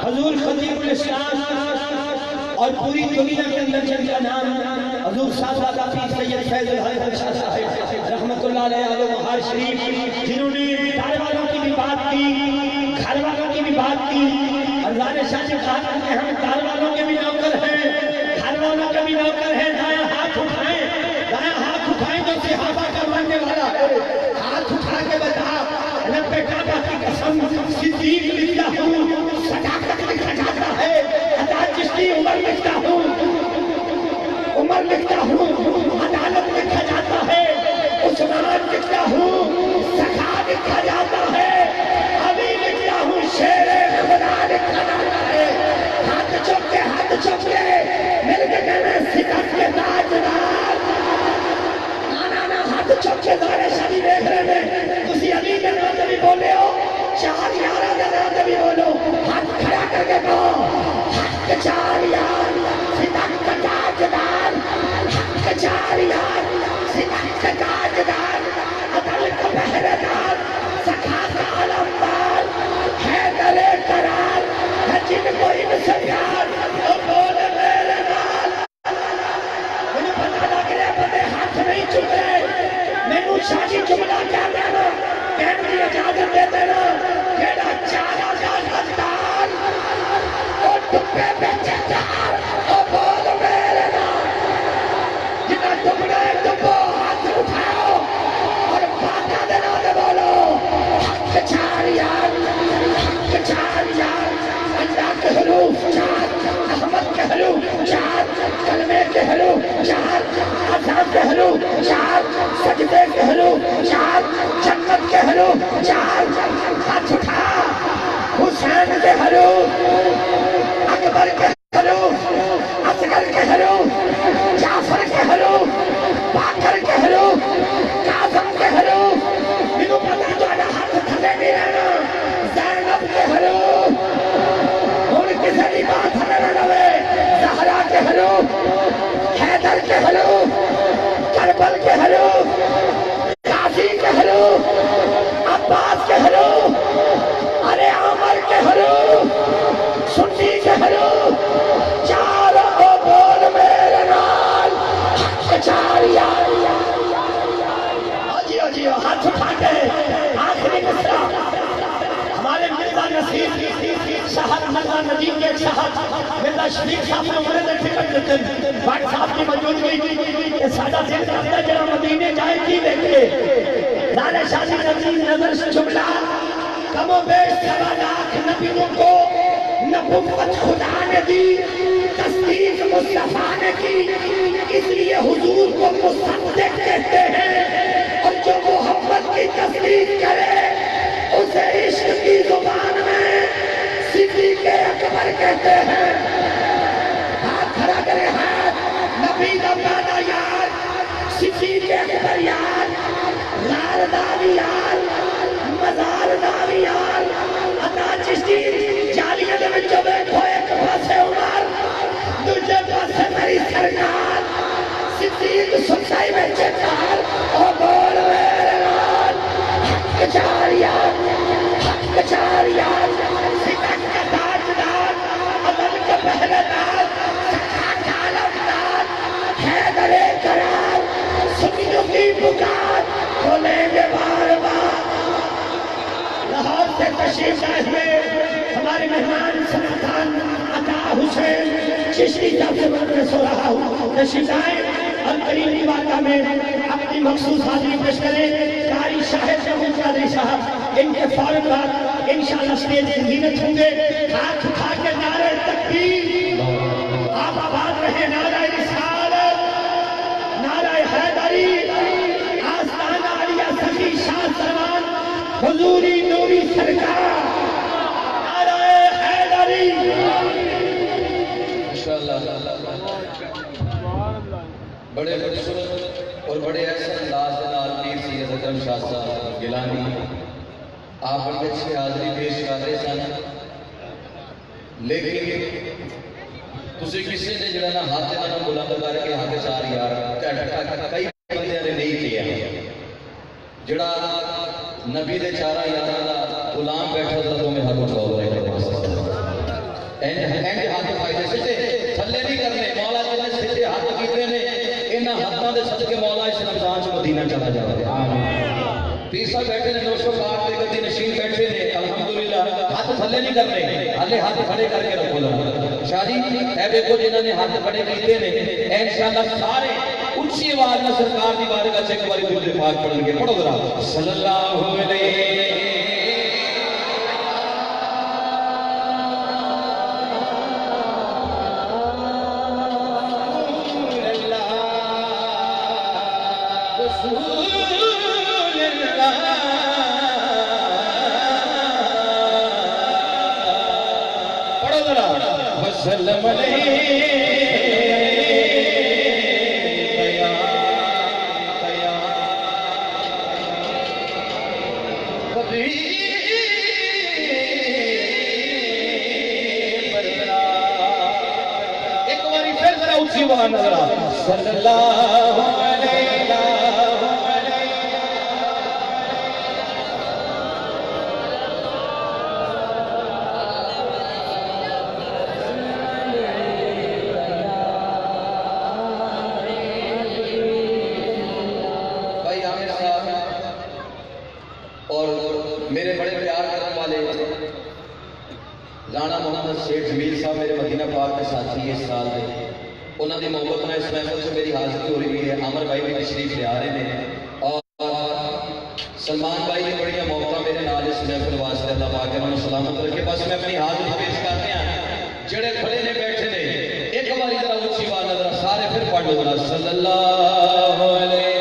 حضور خطیب الاسلام اور پوری دنیا کے اندر جن کا نام حضور صاحب سید فیض الحق شاہ صاحب رحمت اللہ علیہ وہار شریف، جنہوں نے دار والوں کی بھی بات کی، گھر والوں کی بھی بات کی، اور زار شاہ نے کہا کہ ہم دار والوں کے بھی نوکر ہیں، گھر والوں کے بھی نوکر ہیں، دائیں ہاتھ اٹھائیں جو صحابہ کا ماننے والا ہے، ہاتھ اٹھا کے بتا رب کعبہ کی قسم صدیق لکھتا ہوں، صداقت لکھا جاتا ہے، حضرت چشتی عمر لکھتا ہوں، عدالت لکھا جاتا ہے، عثمان لکھتا ہوں، سخا لکھا جاتا ہے، علی لکھتا ہوں، شیر خدا لکھا جاتا ہے۔ ہاتھ چوک کے مل کے کہنا صدق کے تاجدار، نا ہاتھ چوک کے دارے شادی دیکھ رہے ہیں، تسی علی کے نام سے بھی بولے ہو، چار یارہ کے نام سے بھی بولو، ہاتھ کھڑا کر کے کہو حق چار یار صدق کا تاجدار، حق چار یار صدق کا تاجدار، عدل کا پہرےدار، سخا کا علمدار، حیدر قرار ہے جن کو ان سے پیار، تو بول میرے نال مجھے پتہ لگ رہے بندے ہاتھ نہیں چک رہے، مینوں شادی جملہ کیا دینا، کہنے کی اجازت دے دینا، کہنا چارہ جاندار اور ڈبے بیچے چار، اور بول میرے نال جنہ ڈبنا ہے ڈبو ہاتھ اٹھاؤ اور باقا دینا دے بولو حق چار یار، حق چار یار، اللہ کے حروف چار، احمد کے حروف چار، کلمے کے حروف چار، اذان کے حروف چار، سجدے کے حروف چار، جنت کے حروف چار، ہاتھ اٹھا حسین کے حروف، اکبر کے حروف، اصغر کے حروف، جعفر کے حروف، باقر کے حروف، کاظم کے حروف، انہوں پتہ جو ہے ہاتھ تھلے نہیں رہنا، زینب کے حروف، ان کسی بھی بات ہمیں نہ لوے، زہرا کے حروف، حیدر کے حروف، کربل کے حروف، غازی کے حروف، عباس کے حروف، ارے عامر کے حروف، سنی کے حروف، چار او بول میرے نال حق چار یار، جیو ہاتھ اٹھا کے آخری مصرع ہمارے مرزا نصیر صاحب، مرزا ندیم کے صاحب، مرزا شریف صاحب نے عمرے میں ٹکٹ دیتے ہیں، بھائی صاحب کی موجودگی کہ سادہ دل کرتا ہے جنہاں مدینے جائے کی دیکھے، لالہ شاہی نظیر نظر سے جملہ کم و بیش 7 لاکھ نبیوں کو نبوت خدا نے دی، تصدیق مصطفیٰ نے کی، اس لیے حضور کو مصدق کہتے ہیں، اور جو محمد کی تصدیق کرے اسے عشق کی زبان میں صدیق اکبر کہتے ہیں۔ ہاتھ کھڑا کرے، ہاتھ نبی کا پیدا یار، صدیق اکبر یار، غار داوی یار، مزار داوی یار، عطا چشتی جالیہ دے وچوں بیٹھو، ایک پاسے عمر دوجے پاسے میری سرکار، صدیق سنسائی میں چکار، او بول میرے نال حق چار یار، حق چار یار، صدق کا تاجدار، عدل کا پہرےدار، سخا کا علمدار، حیدر قرار، سنیوں کی پکار، کھولیں گے بار بار۔ لاہور سے تشریف لائے ہوئے ہمارے مہمان سلطان عطا حسین چشتی صاحب سے میں سو رہا ہوں، تشریف لائیں اور قریبی واقعہ میں اپنی مخصوص حاضری پیش کریں۔ قاری شاہد محمود قادری صاحب ان کے فوراً بعد انشاءاللہ اسٹیج سے زینت ہوں گے۔ ہاتھ اٹھا کے نعرہ تکبیر، آپ آباد رہیں، نعرہ رسالت، نعرہ حیدری، آستانہ علیہ سخی شاہ سلمان حضوری نوری سرکار، نعرہ حیدری۔ انشاءاللہ بڑے خوبصورت اور بڑے اچھے انداز کے نال پیر سید اکرم شاہ صاحب گیلانی آپ بڑی اچھی حاضری پیش کر رہے سن، لیکن تسی کسی نے جڑا نا ہاتھ نہ بلند کر کے ہاتھ چار یار کئی بندے نے نہیں کیا، جڑا نبی دے چارہ یاراں دا غلام بیٹھا تھا تو میں ہاتھ اٹھاؤ رہے اینڈ ہاتھ فائدے سے تھلے نہیں کرنے، مولا جی نے سیدھے ہاتھ کیتے نے، انہاں ہاتھاں دے صدقے مولا اس رمضان چ مدینہ چلا جاوے آمین۔ پیر صاحب بیٹھے نے نوشو پاک دے گدی نشین بیٹھے نے، الحمدللہ ہاتھ تھلے نہیں کرنے، ہلے ہاتھ کھڑے کر کے رکھو نا شاہ جی اے دیکھو جنہاں نے ہاتھ کھڑے کیتے نے انشاءاللہ سارے اونچی آواز میں سرکار دی بارگاہ سے ایک بار درود پاک پڑھیں گے، پڑھو ذرا صلی اللہ علیہ وسلم ایک باری پھر ذرا اونچی آواز نظر صلی اللہ علیہ میرے بڑے پیار کرنے والے رانا محمد شیخ جمیل صاحب میرے مدینہ پاک کے ساتھی اس سال میں انہوں نے محبت میں اس محفل سے میری حاضری ہو رہی ہے، عامر بھائی بھی تشریف لے آ رہے ہیں اور سلمان بھائی نے بڑی محبت میرے نال اس محفل واسطے اللہ پاک انہوں نے سلامت رکھے۔ بس میں اپنی حاضری پیش کرتے ہیں، جڑے کھڑے نے بیٹھے نے ایک باری ذرا اونچی آواز نظر سارے پھر پڑھ لو ذرا صلی اللہ علیہ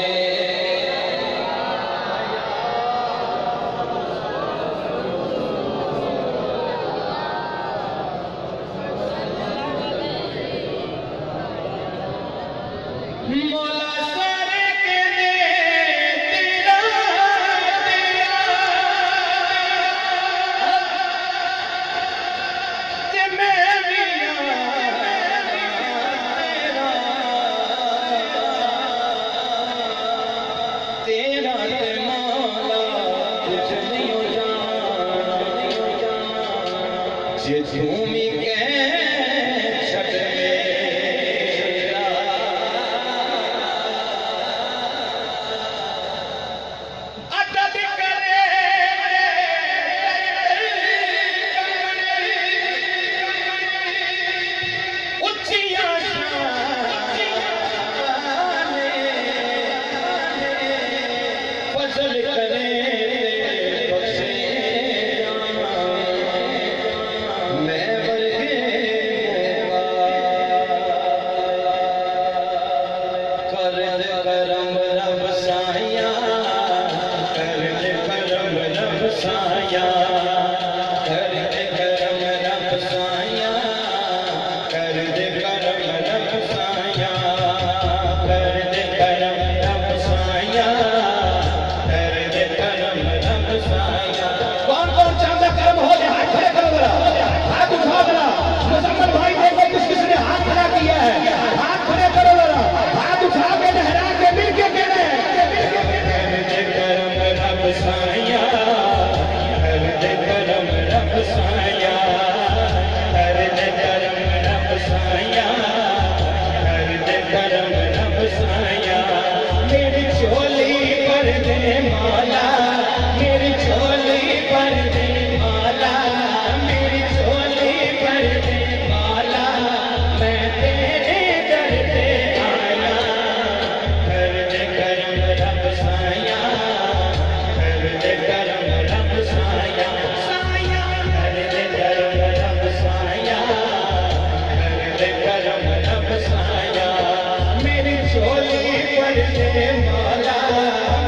میری چولی پر دے مولا،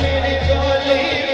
میری چولی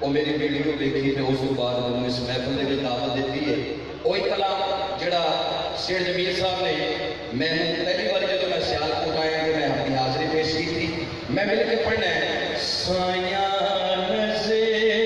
وہ میری ویڈیو دیکھی تو اس بعد انہوں اس محفل نے دعوت دیتی ہے وہی کلام جڑا سیڑ جمیل صاحب نے میں پہلی بار جب میں سیالکوٹ آیا کہ میں اپنی حاضری پیش کی تھی میں مل کے پڑھنا ہے سایہ نظرے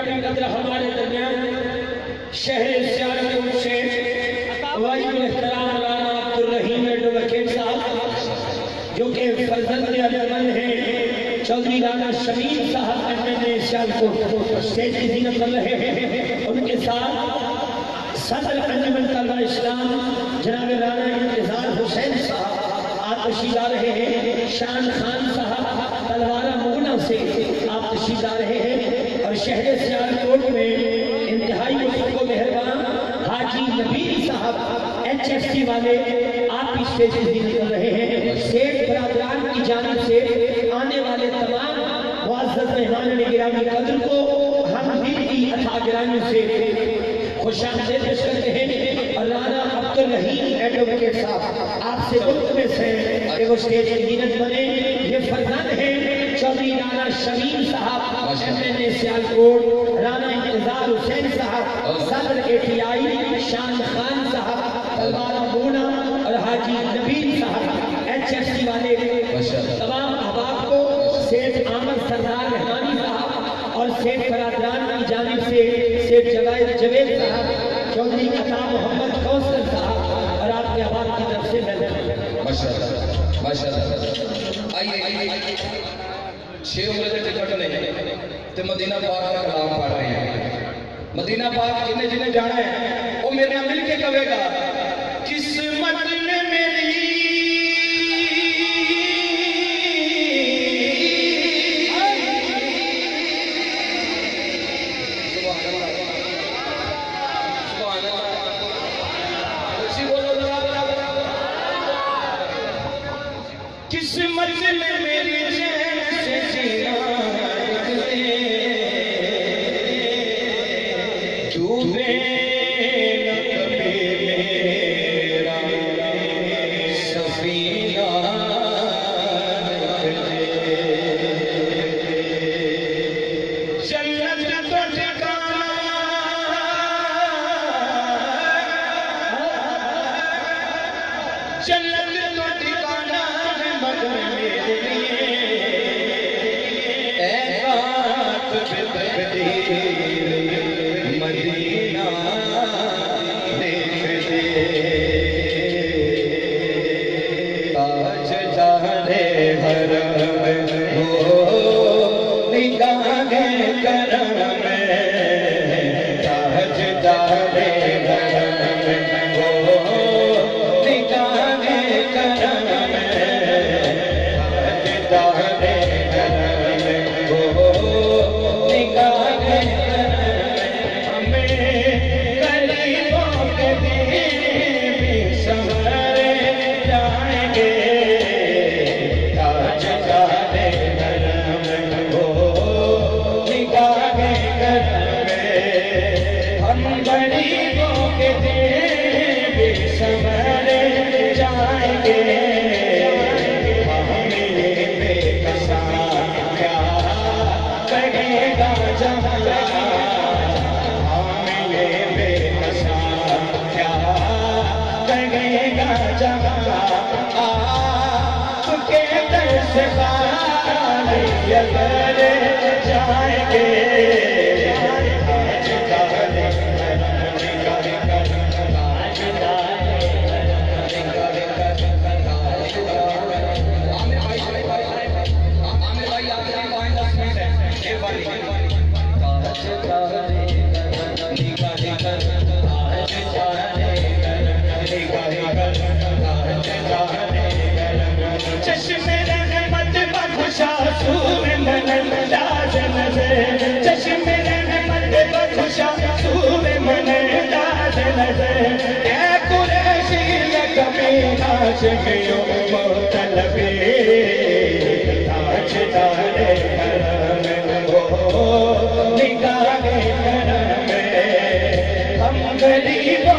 کا قدر ہمارے درمیان شہر سیالکوٹ سے واجب الاحترام مولانا عبدالرحیم ایڈوکیٹ صاحب جو کہ فرزند ارجمند ہیں چودھری رانا شمیم صاحب ایم سیالکوٹ اسٹیج کی زینت کر رہے ہیں. ان کے ساتھ صدر انجمن طلبہ اسلام جناب رانا انتظار حسین صاحب آپ تشریف لا رہے ہیں. شان خان صاحب تلوارہ مغنہ سے آپ تشریف لا رہے ہیں. اور شہر سیالکوٹ میں انتہائی مشرق و مہربان حاجی نبیل صاحب ایچ ایف سی والے آپ کی اسٹیج کی زینت کر رہے ہیں. سیٹھ برادران کی جانب سے آنے والے تمام معزز مہمان گرامی قدر کو ہم دل کی عطا گرامی سے خوش آمدید پیش کرتے ہیں. اور رانا عبدالرحیم ایڈوکیٹ صاحب آپ سے ملتمس ہیں کہ وہ اسٹیج کی زینت بنے. یہ فرزند ہیں چودھری رانا شمیم صاحب ایم این اے سیالکوٹ، رانا انتظار حسین صاحب صدر اے ٹی آئی، شان خان صاحب تلوارہ مغنہ اور حاجی نبیل صاحب ایچ ایف سی والے تمام احباب کو سیٹھ احمد سردار رحمانی صاحب اور سیٹھ برادران کی جانب سے سیٹھ جوید صاحب، چودھری عطا محمد کوثر صاحب اور آپ کے احباب کی طرف سے ماشاءاللہ ماشاءاللہ. آئیے چھ عمرے کے ٹکٹ نے تے مدینہ پاک کا کلام پڑھ رہے ہیں. مدینہ پاک جنہیں جنہیں جانا ہے وہ میرے مل کے کہے گا قسمت نے میری قسمت میں میری جیسے جینا ڈوبے نہ کبھی میرا سفینہ جنت تو ٹھکانا جنت تو ٹھکانا مگر میرے لیے اے رات بتقدیر مدینہ دیکھ دے. تاج جانے حرم ہو نگاہ کرم میں، تاج جانے حرم ہو نگاہ کرم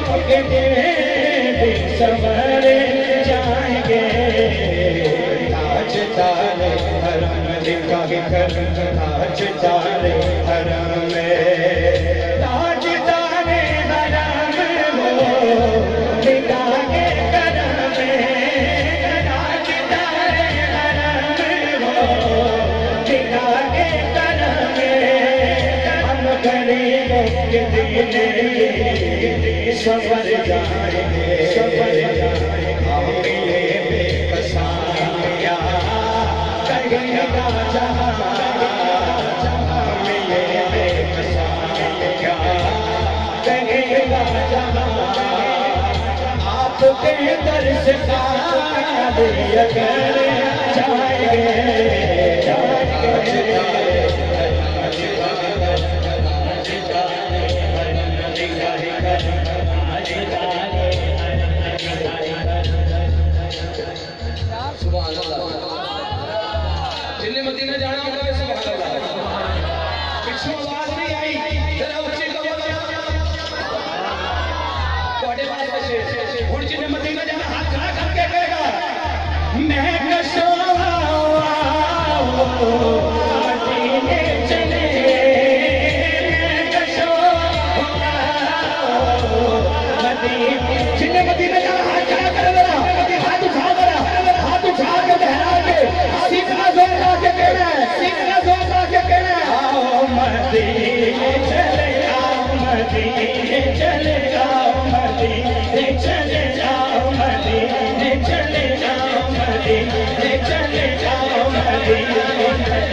جائیں گے سوارے جائیں گے تاج تارے حرم نگاہ کر تاج تارے حرم میں تاج تارے حرم ہو نگاہ کرم میں تاج تارے حرم ہو نگاہ کرم میں ہم سفر جائیں سفر جائیں ہم ملے بے کسانیا کہیں نہ جہاں ہم ملے بے کسانیا کہیں نہ جہاں آپ کے در سے اگر جائیں گے سبحان اللہ جن نے مدینہ جانا ہوگا سبحان اللہ پچھوں آواز نہیں آئی ذرا اچھی کہو تواڈے واسطے ہن جن نے مدینہ جانا ہاتھ کھڑا کر کے کہے گا میں کشو مدینے چلے میں کشو مدینے جن نے مدینہ جانا ہاتھ کھڑا کر ذرا ہاتھ اٹھا ذرا ہاتھ اٹھا کے لہرا کے سیکھنا زور لا کے کہنا ہے سیکھنا زور لا کے کہنا ہے آؤ مدینے چلے آؤ مدینے چلے آؤ مدینے چلے آؤ مدینے چلے آؤ مدینے چلے آؤ مدینے چلے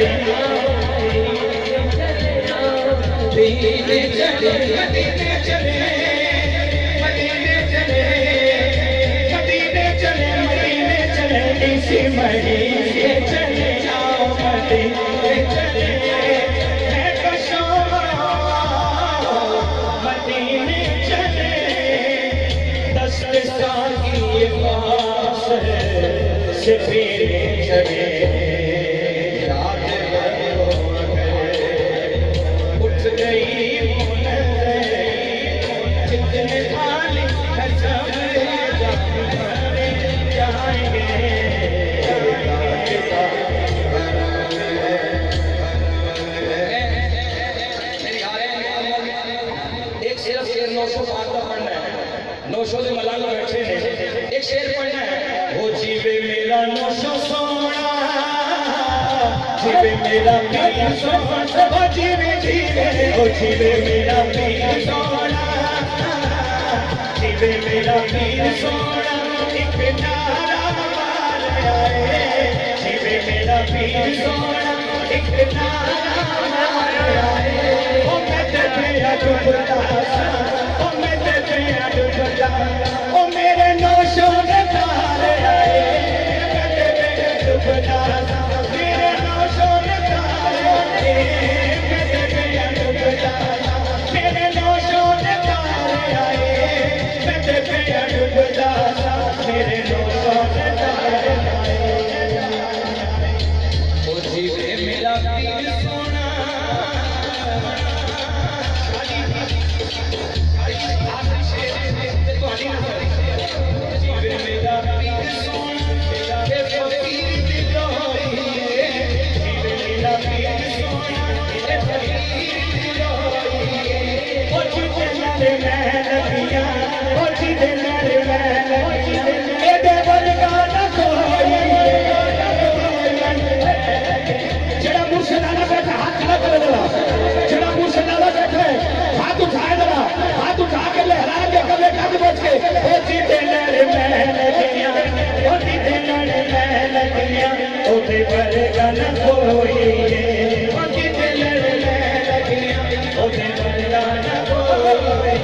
مدینے چلے مدینے چلے مدینے چلے مدینے چلے اسی مدینے چلے آؤ مدینے چلے میں کشوں مدینے چلے دستستان کی پاس سے پھر چلے یاد اٹھ گئی جتنے خالی جائیں گے ایک صرف شیر 900 پار کا پڑھنا ہے 900 دے ملانا بیٹھے ہیں ایک شیر پڑھنا ہے وہ جیوے میرا نوشو سونا جیوے میرا پیر سونا وہ جیوے جیوے وہ جیوے میرا پیر سونا جیوے میرا پیر سونا ایک نعرہ مار آئے جیوے میرا پیر سونا ایک نعرہ مار آئے او میں تے پیا ڈبدا سا او میں تے پیا ڈبدا او میرے نوشو نے تار آئے میں تے پیا ڈبدا سا میرے نوشو نے تار آئے میں تے پیا ڈبدا سا میرے نوشو نے تار آئے میں تے پیا ڈبدا سا میرے نوشو نے تار آئے او جیوے میرا پیر سونا جیوے میرا پیر سونا اے فقیر دی لوئی جیوے میرا پیر سونا اے فقیر دی لوئی او جیتے نال میں لگیاں او جیتے نال میں لگیاں اے دے ورگا نہ کوئی جڑا مرشد والا بیٹھا ہاتھ کھڑا کر ذرا جڑا مرشد والا بیٹھا ہے ہاتھ اٹھائے ذرا ہاتھ اٹھا کے لہرا کے کبے کد بچ کے او جیتے نال میں لگیاں او جیتے نال میں لگیاں او دے ورگا نہ کوئی او جیتے نال میں لگیاں او دے ورگا نہ کوئی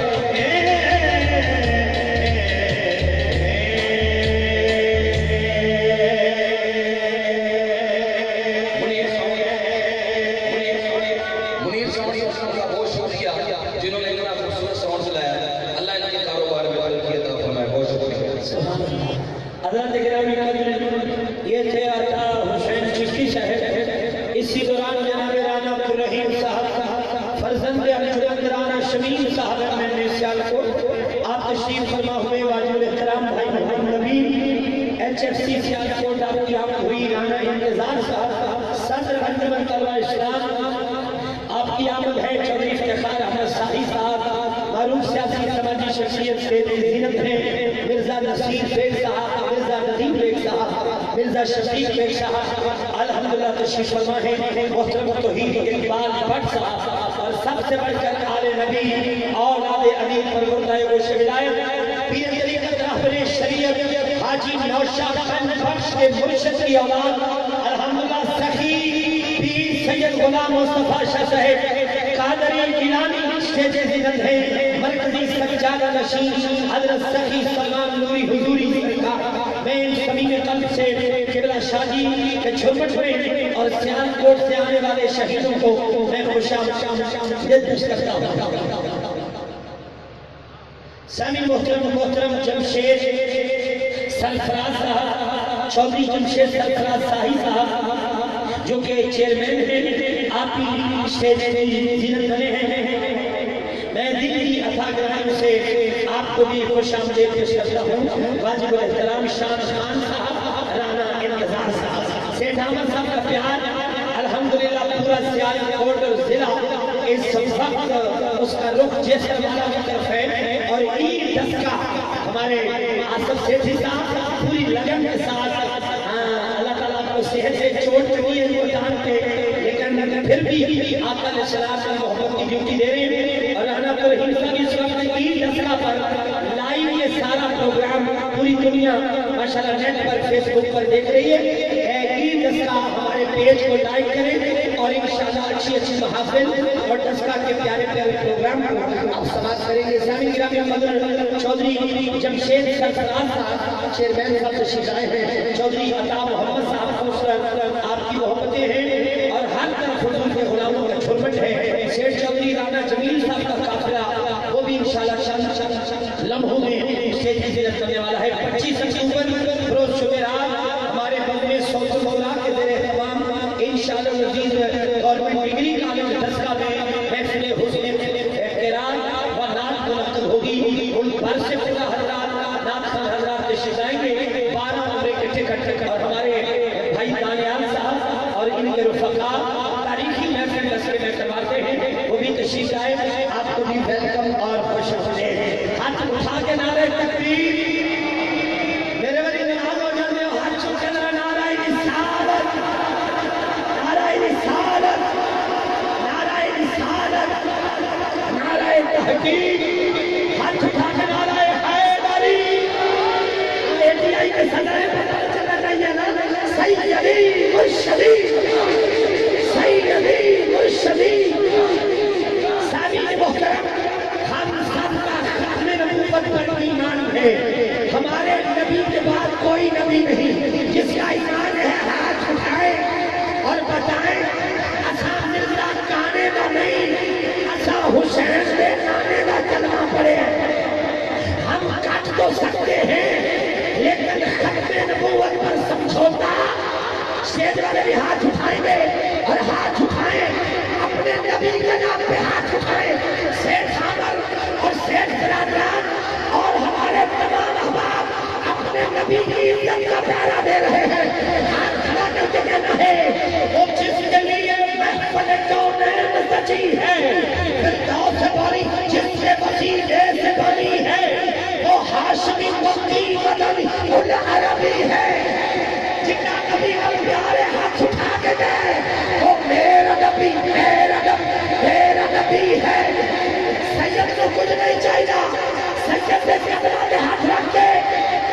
منیر ساؤنڈ سسٹم کا بہت شکریہ جنہوں نے اتنا خوبصورت ساؤنڈ لایا اللہ ان کے کاروبار میں ترقی عطا فرمائے بہت شکریہ حضرت گرامی قدر یہ تھے عطا حسین چشتی صاحب اسی دوران جناب رانا عبدالرحیم صاحب فرزند حضرت رانا شمیم صاحب میں نے سیال کو آپ تشریف فرما ہوئے واجب الاحترام بھائی محمد نبی ایچ ایف سی سیال کو آپ کی آمد ہوئی رانا انتظار صاحب صدر انجمن طلبہ اسلام آپ کی آمد ہے چودھری افتخار احمد صاحی صاحب معروف سیاسی سماجی شخصیت سے زینت ہے مرزا نصیر بیگ صاحب مرزا ندیم بیگ صاحب مرزا شفیق بیگ صاحب الحمدللہ تشریف فرما ہے محترم توحید اقبال بٹ صاحب اور سب سے بڑھ کر آل نبی اولاد امیر پر گردائے وہ شہدائے پیر طریقت رہبر شریعت حاجی نوشاد خان بخش کے مرشد کی اولاد الحمدللہ سخی پیر سید غلام مصطفیٰ شاہ صاحب قادری گیلانی اسٹیج زینت ہے مرکزی سجادہ نشین حضرت سخی سلمان نوری حضوری سرکار میں ان صمیم قلب سے قبلہ شادی کے جھرمٹ میں اور سیان کوٹ سے آنے والے شہیدوں کو میں خوش آمدید کرتا ہوں سامع محترم جمشید سرفراز صاحب چودھری جمشید سرفراز صاحب جو کہ چیئرمین ہیں آپ کی اسٹیج زینت بنے ہیں میں دل کی عطا گراہم سے آپ کو بھی خوش آمدید پیش کرتا ہوں واجب الاحترام شان خان صاحب رانا انتظار صاحب سیٹھ احمد صاحب کا پیار الحمدللہ پورا سیال کوٹ ضلع اس وقت اس کا رخ جیسا والا کی طرف ہے اور عید دستگاہ ہمارے آصف سیٹھی صاحب پوری لگن کے ساتھ اللہ تعالیٰ کو صحت سے چوٹ چکی ہے وہ جان کے لیکن پھر بھی آقا علیہ السلام سے محبت کی ڈیوٹی دے رہے ہیں اور رانا پر ہندسہ اس وقت عید دستگاہ پر لائیو یہ سارا پروگرام پوری دنیا ماشاءاللہ نیٹ پر فیس بک پر دیکھ رہی ہے عید دستگاہ ہمارے پیج کو لائک کریں اور انشاءاللہ اچھی محافل اور دستگاہ کے پیارے پیارے پروگرام کو آپ سماعت کریں گے سامع گرامی مدر چودھری جمشید سرفراز صاحب چیئرمین صاحب تشریف لائے ہیں چودھری عطا محمد صاحب آپ کی محبتیں ہیں اور ہر طرف حضور کے غلاموں کا جھرمٹ ہے سیٹھ چودھری رانا جمیل صاحب کا قافلہ وہ بھی انشاءاللہ لمحوں میں اسٹیج کی زینت کرنے والا ہے 25 اکتوبر روز جمعرات ہمارے مجمع صوت المولا کے زیر اہتمام انشاءاللہ مزید گورنمنٹ ڈگری کالج دستگاہ میں محفل حسن قرآن و نعت منعقد ہوگی ان بھر سے پورا حضرات نعت خان حضرات تشریف لائیں گے 12 عمرے کے ٹکٹ اور ہمارے بھائی دانیال صاحب اور ان کے رفقا تاریخی محفل دستگاہ میں کرواتے ہیں وہ بھی تشریف لائیں آپ کو بھی ویلکم اور خوش آمدید ہاتھ اٹھا کے نعرہ تکبیر میرے ولی نماز ہو جانے ہاتھ چھو کے نعرہ رسالت نعرہ رسالت نعرہ رسالت نعرہ تحقیق ہاتھ اٹھا کے نعرہ حیدری ATI کے صدر پتہ چلا چاہیے نا سیدی مرشدی سیدی مرشدی سامع محترم ہم سب کا ختم نبوت پر ایمان ہے ہمارے نبی کے بعد کوئی نبی نہیں جس کا ایمان ہے ہاتھ اٹھائے اور بتائیں اسا ملتا کانے کا نہیں اسا حسین دے نانے کا کلمہ پڑے ہم کٹ تو سکتے ہیں لیکن ختم نبوت پر سمجھوتا اسٹیج والے بھی ہاتھ اٹھائیں گے اور ہاتھ اٹھائیں اپنے نبی کے نام پہ ہاتھ اٹھائیں سیٹھ خامر اور سیٹھ برادران اور ہمارے تمام احباب اپنے نبی کی عزت کا پیارا دے رہے ہیں ہاتھ کھڑا کر کے کہنا ہے وہ جس کے لیے محفل کونین سجی ہے فردوس سے بنی جس سے وسیلے سے بنی ہے وہ ہاشمی مکی مدنی العربی ہے جتنا نبی اور پیارے ہاتھ اٹھا کے گئے وہ میرا نبی ہے سید کو کچھ نہیں چاہیے سید سے قدمہ کے ہاتھ رکھ کے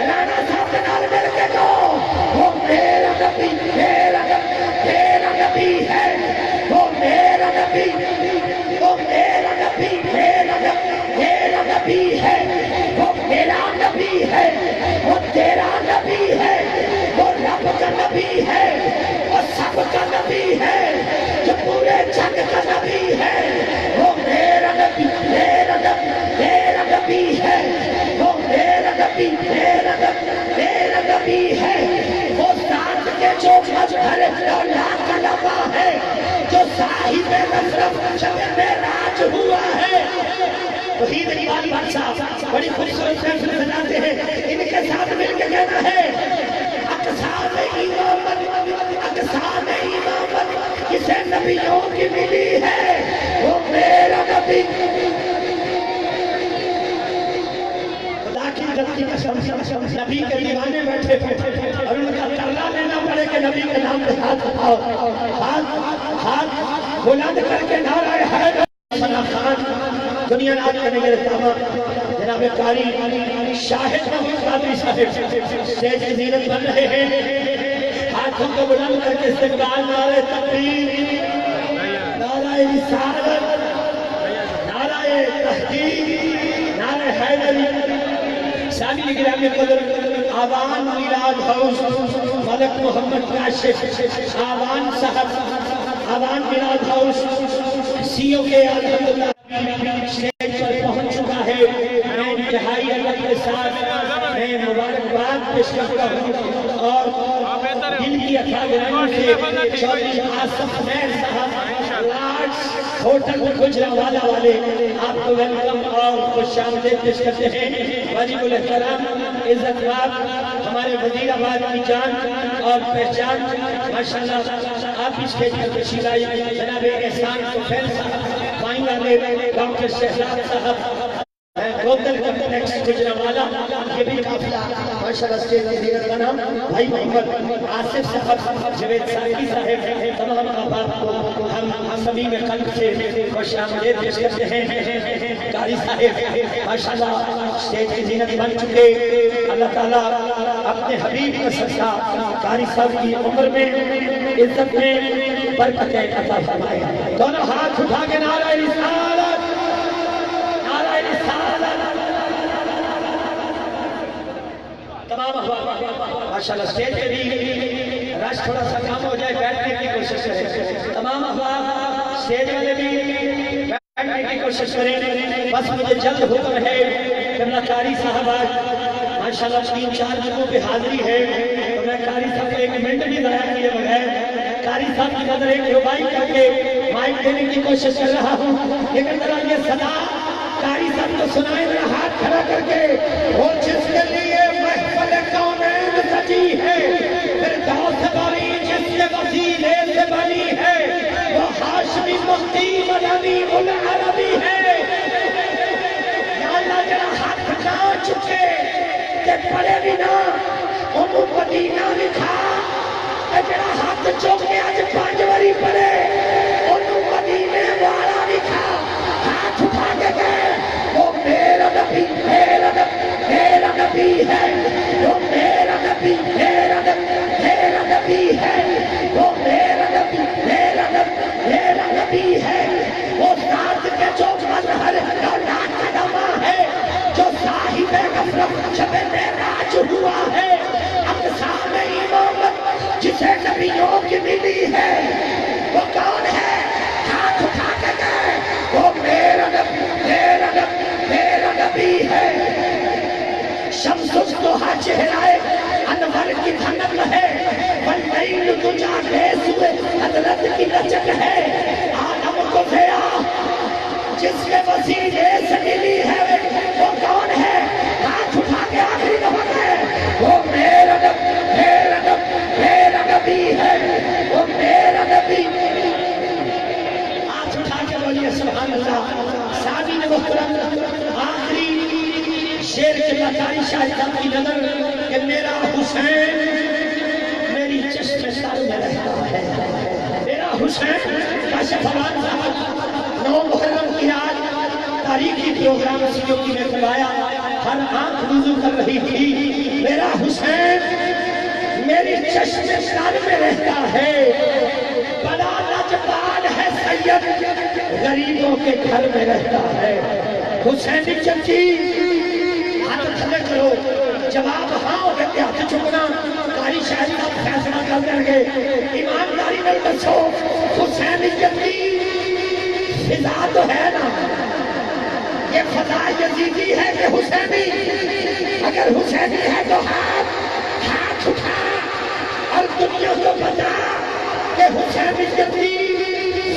رانا صاحب کے نال مل کے کہو وہ میرا نبی ہے وہ میرا نبی وہ میرا نبی ہے وہ میرا نبی ہے وہ تیرا نبی ہے وہ رب کا نبی ہے وہ سب کا نبی ہے جو پورے جگ کا نبی ہے وہ میرا نبی ہے وہ میرا نبی ہے وہ ساتھ کے جو مجھر اولاد کا لبا ہے جو صاحب نصرت شب معراج ہوا ہے وحید اقبال بادشاہ بڑی خوبصورت محفل سجاتے ہیں ان کے ساتھ مل کے کہنا ہے اقسام امامت کسے نبیوں کی ملی ہے وہ میرا نبی خدا کی غلطی قسم نبی کے دیوانے بیٹھے اور ان کا ترلا لینا پڑے کہ نبی کے نام پہ ہاتھ اٹھاؤ ہاتھ بلند کر کے نعرہ حیدر دنیا نال کے نگر تاما جناب قاری شاہد محمد قادری صاحب سٹیج کی زینت بن رہے ہیں ہاتھوں کو بلند کر کے استقبال نعرہ تکبیر نعرہ رسالت نعرہ تحقیق نعرہ حیدری سامعین گرامی قدر آوان میلاد ہاؤس ملک محمد کاشف آوان صاحب آوان میلاد ہاؤس سی او کے الحمدللہ اسٹیج پر پہنچ چکا ہے میں انتہائی ادب کے ساتھ میں مبارکباد پیش کرتا ہوں اور دل کی اتھا گرانی سے چودھری آصف میر صاحب لاڈس ہوٹل گجرانوالہ والے آپ کو ویلکم اور خوش آمدید پیش کرتے ہیں واجب الاحترام عزت مآب ہمارے وزیر آباد کی جان اور پہچان ماشاءاللہ آپ اس کے تشریف لائی جناب احسان طفیل صاحب وائن والے ڈاکٹر شہزاد صاحب گوندل کمپلیکس گجرانوالہ یہ بھی قافلہ ماشاءاللہ اسٹیج پر زینت بنا بھائی محمد آصف صاحب جوید ساکی صاحب تمام احباب کو ہم صمیم قلب سے خوش آمدید پیش کرتے ہیں قاری صاحب ماشاءاللہ اسٹیج کی زینت بن چکے اللہ تعالیٰ اپنے حبیب کا صدقہ قاری صاحب کی عمر میں عزت میں برکت عطا فرمائے دونوں ہاتھ اٹھا کے نعرہ رسالت نعرہ رسالت تمام احباب ماشاءاللہ اسٹیج پہ بھی رش تھوڑا سا کم ہو جائے بیٹھنے کی کوشش کریں تمام احباب اسٹیج والے بھی بیٹھنے کی کوشش کریں بس مجھے جلد حکم ہے کہ قاری صاحب آج ماشاءاللہ 3-4 جگہوں پہ حاضری ہے تو میں قاری صاحب کو 1 منٹ بھی ضائع کیے بغیر قاری صاحب کی نظر ایک ربائی کر کے مائک دینے کی کوشش کر رہا ہوں لیکن ذرا یہ صدا قاری صاحب کو سنائے میرا ہاتھ کھڑا کر کے وہ جس کے لیے محفل کونین سجی ہے فردوس باری جس کے وسیلے سے بنی ہے وہ ہاشمی مفتی مدنی العربی ہے یا اللہ جرا ہاتھ نہ چکے کہ پڑے بھی نہ انہوں مدینہ لکھا جڑا ہاتھ چوکے آج 5 واری پڑے انہوں مدینے والا لکھا ہاتھ اٹھا کے گئے وہ میرا نبی میرا نبی ہے وہ میرا نبی میرا نبی ہے وہ میرا نبی ہے وہ ذات کے جو مظہر اولاد کا نما ہے جو صاحب غفرت شب معراج ہوا ہے اقسام امامت جسے نبیوں کی ملی ہے وہ کون ہے ہاتھ اٹھا کے گئے وہ میرا نبی ہے شمس الضحیٰ چہرائے انور کی دھنک ہے واللیل تجا خیز ہوئے حضرت کی لچک ہے آدم کو دیا جس کے وسیلے سے ملی ہے وہ کون ہے ہاتھ اٹھا کے آخری دفعہ ہے وہ میرا نبی ہے وہ میرا نبی ہاتھ اٹھا کے بولیے سبحان اللہ سامعین محترم آخری شیر کے قاری صاحب کی نظر کہ میرا حسین میری چشم سر میں رہتا ہے میرا حسین کاشف امان صاحب 9 محرم کی رات تاریخی پروگرام سیو کی میں کھلایا ہر آنکھ رجوع کر رہی تھی میرا حسین میری چشم سر میں رہتا ہے بڑا لجپال ہے سید غریبوں کے گھر میں رہتا ہے حسینی چچی ہاتھ کھڑے کرو جواب ہاں ہوگے کہ ہاتھ چکنا قاری شاہد کا فیصلہ کر دیں گے ایمانداری میں دسو حسینی چچی فضا تو ہے نا یہ فضا یزیدی ہے کہ حسینی اگر حسینی ہے تو ہاتھ اٹھا اور دنیا کو بتا کہ حسینی چچی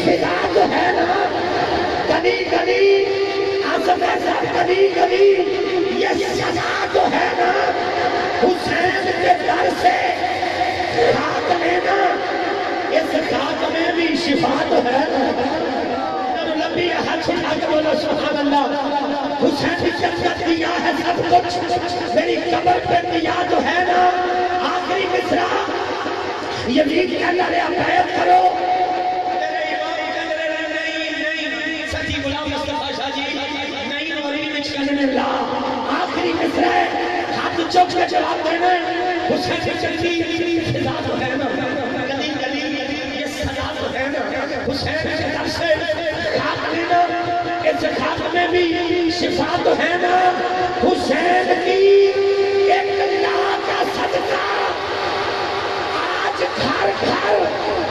فضا تو ہے نا گلی گلی آصف صاحب گلی گلی یہ سزا تو ہے نا حسین کے در سے خاک لینا اس خاک میں بھی شفا تو ہے نا لمبی ہاتھ اٹھا کے بولو سبحان اللہ حسین جنت دیا ہے سب کچھ میری قبر پہ دیا تو ہے نا آخری مصرع یزید کے اللہ نے بیعت کرو میرے امام نہیں سچی غلام مصطفیٰ شاہ جی چوک کے جواب دینا حسین کی چلتی فضا تو ہے نا گلی گلی یہ سزا تو ہے نا حسین کے در سے خاک لینا اس خاک میں بھی شفا تو ہے نا حسین کی ایک لا کا صدقہ آج گھر گھر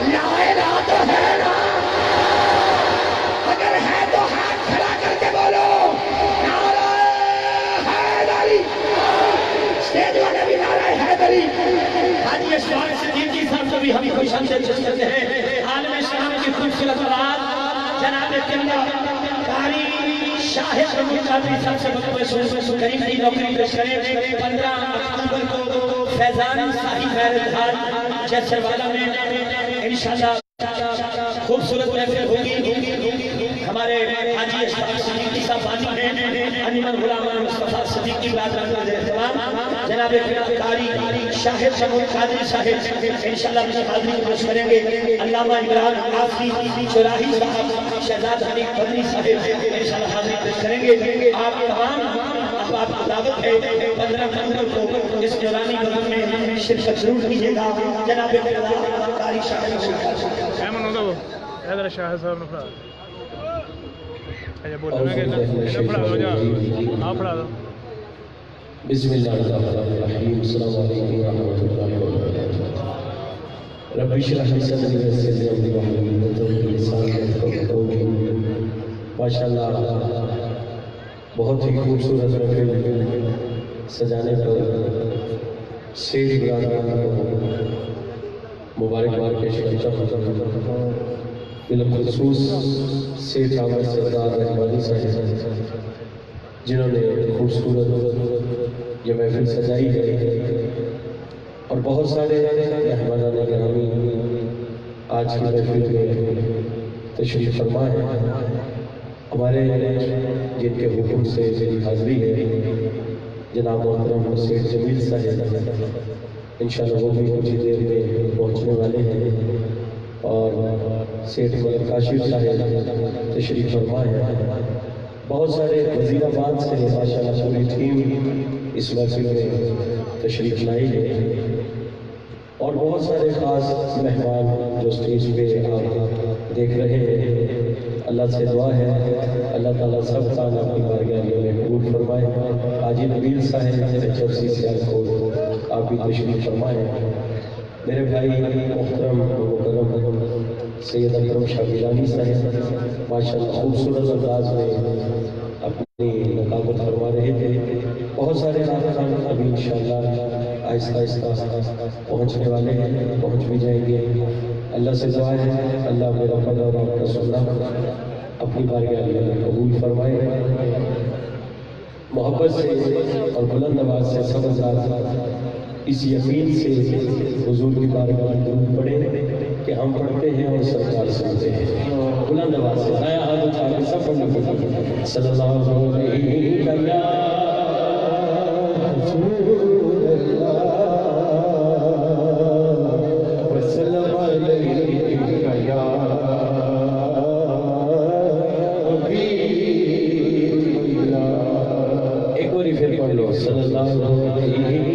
لائرہ تو ہے نا اگر ہے تو ہاتھ کھڑا کر کے بولو نعرہ حیدری اسٹیج والے بھی نعرہ حیدری حاجی اشفاق صدیقی صاحب سے بھی ہم خوش آمدید کرتے ہیں عالم شام کی خوبصورت آواز جناب قبلہ قاری شاہد قادری صاحب سے مطلب کریم کی نوکری پیش کریں 15 اکتوبر کو فیضان صاحب خیر الحال جیسر والا میں انشاءاللہ خوبصورت محفل ہوگی ہمارے حاجی اشفاق صدیقی صاحب بانی ہیں انیمن غلام مصطفیٰ صدیقی برادر احترام جناب قاری شاہد قادری صاحب انشاءاللہ مجھے حاضری کو پیش کریں گے علامہ عمران آفی چوراہی صاحب شہزاد حنیف بدری صاحب انشاءاللہ حاضری پیش کریں گے آپ تمام آپ کو دعوت ہے 15 نومبر کو اس نورانی بلند میں شرکت ضرور کیجیے گا جناب قاری شاہد ایمن ہوتا وہ حیدر شاہد صاحب نے پڑھا بولنے میں کہ پڑھا دو جا آپ پڑھا دو بسم اللہ الرحمن الرحیم السلام علیکم ورحمۃ اللہ وبرکاتہ رب اشرح لي صدری ويسر لي امری واحلل عقدۃ من لسانی یفقهوا قولی ماشاءاللہ بہت ہی خوبصورت محفل سجانے پر سیٹ برادران کو مبارکباد پیش کرتا ہوں بالخصوص سیٹ عامر سردار رحمانی صاحب جنہوں نے خوبصورت یہ محفل سجائی ہے اور بہت سارے مہمانان گرامی آج کی محفل میں تشریف فرما ہے ہمارے جن کے حکم سے میری حاضری ہے جناب محترم سیٹ جمیل صاحب انشاءاللہ وہ بھی کچھ دیر میں پہنچنے والے ہیں اور سیٹ ملک کاشف صاحب تشریف فرما ہے بہت سارے وزیر آباد سے ماشاءاللہ پوری ٹیم اس محفل میں تشریف لائی ہے اور بہت سارے خاص مہمان جو اسٹیج پہ آپ دیکھ رہے ہیں اللہ سے دعا ہے اللہ تعالیٰ سب کا اپنی بارگاہوں میں قبول فرمائے حاجی نبیل صاحب HFC سیالکوٹ آپ بھی تشریف فرمائیں میرے بھائی محترم مکرم سید اکرم شاہ گیلانی صاحب ماشاءاللہ خوبصورت انداز میں اپنی نقابت فرما رہے تھے بہت سارے راہکان ابھی انشاءاللہ آہستہ آہستہ پہنچنے والے ہیں پہنچ بھی جائیں گے اللہ سے دعا ہے اللہ میرا پڑھا اور آپ کا سننا اپنی بارگاہ میں قبول فرمائے محبت سے اور بلند آواز سے سب حضرات اس یقین سے حضور کی بارگاہ میں درود پڑھیں کہ ہم پڑھتے ہیں اور سرکار سنتے ہیں بلند آواز سے نیا ہاتھ اٹھا کے سب پڑھنے کو صلی اللہ علیہ وسلم ایک بار پھر پڑھ لو صلی اللہ علیہ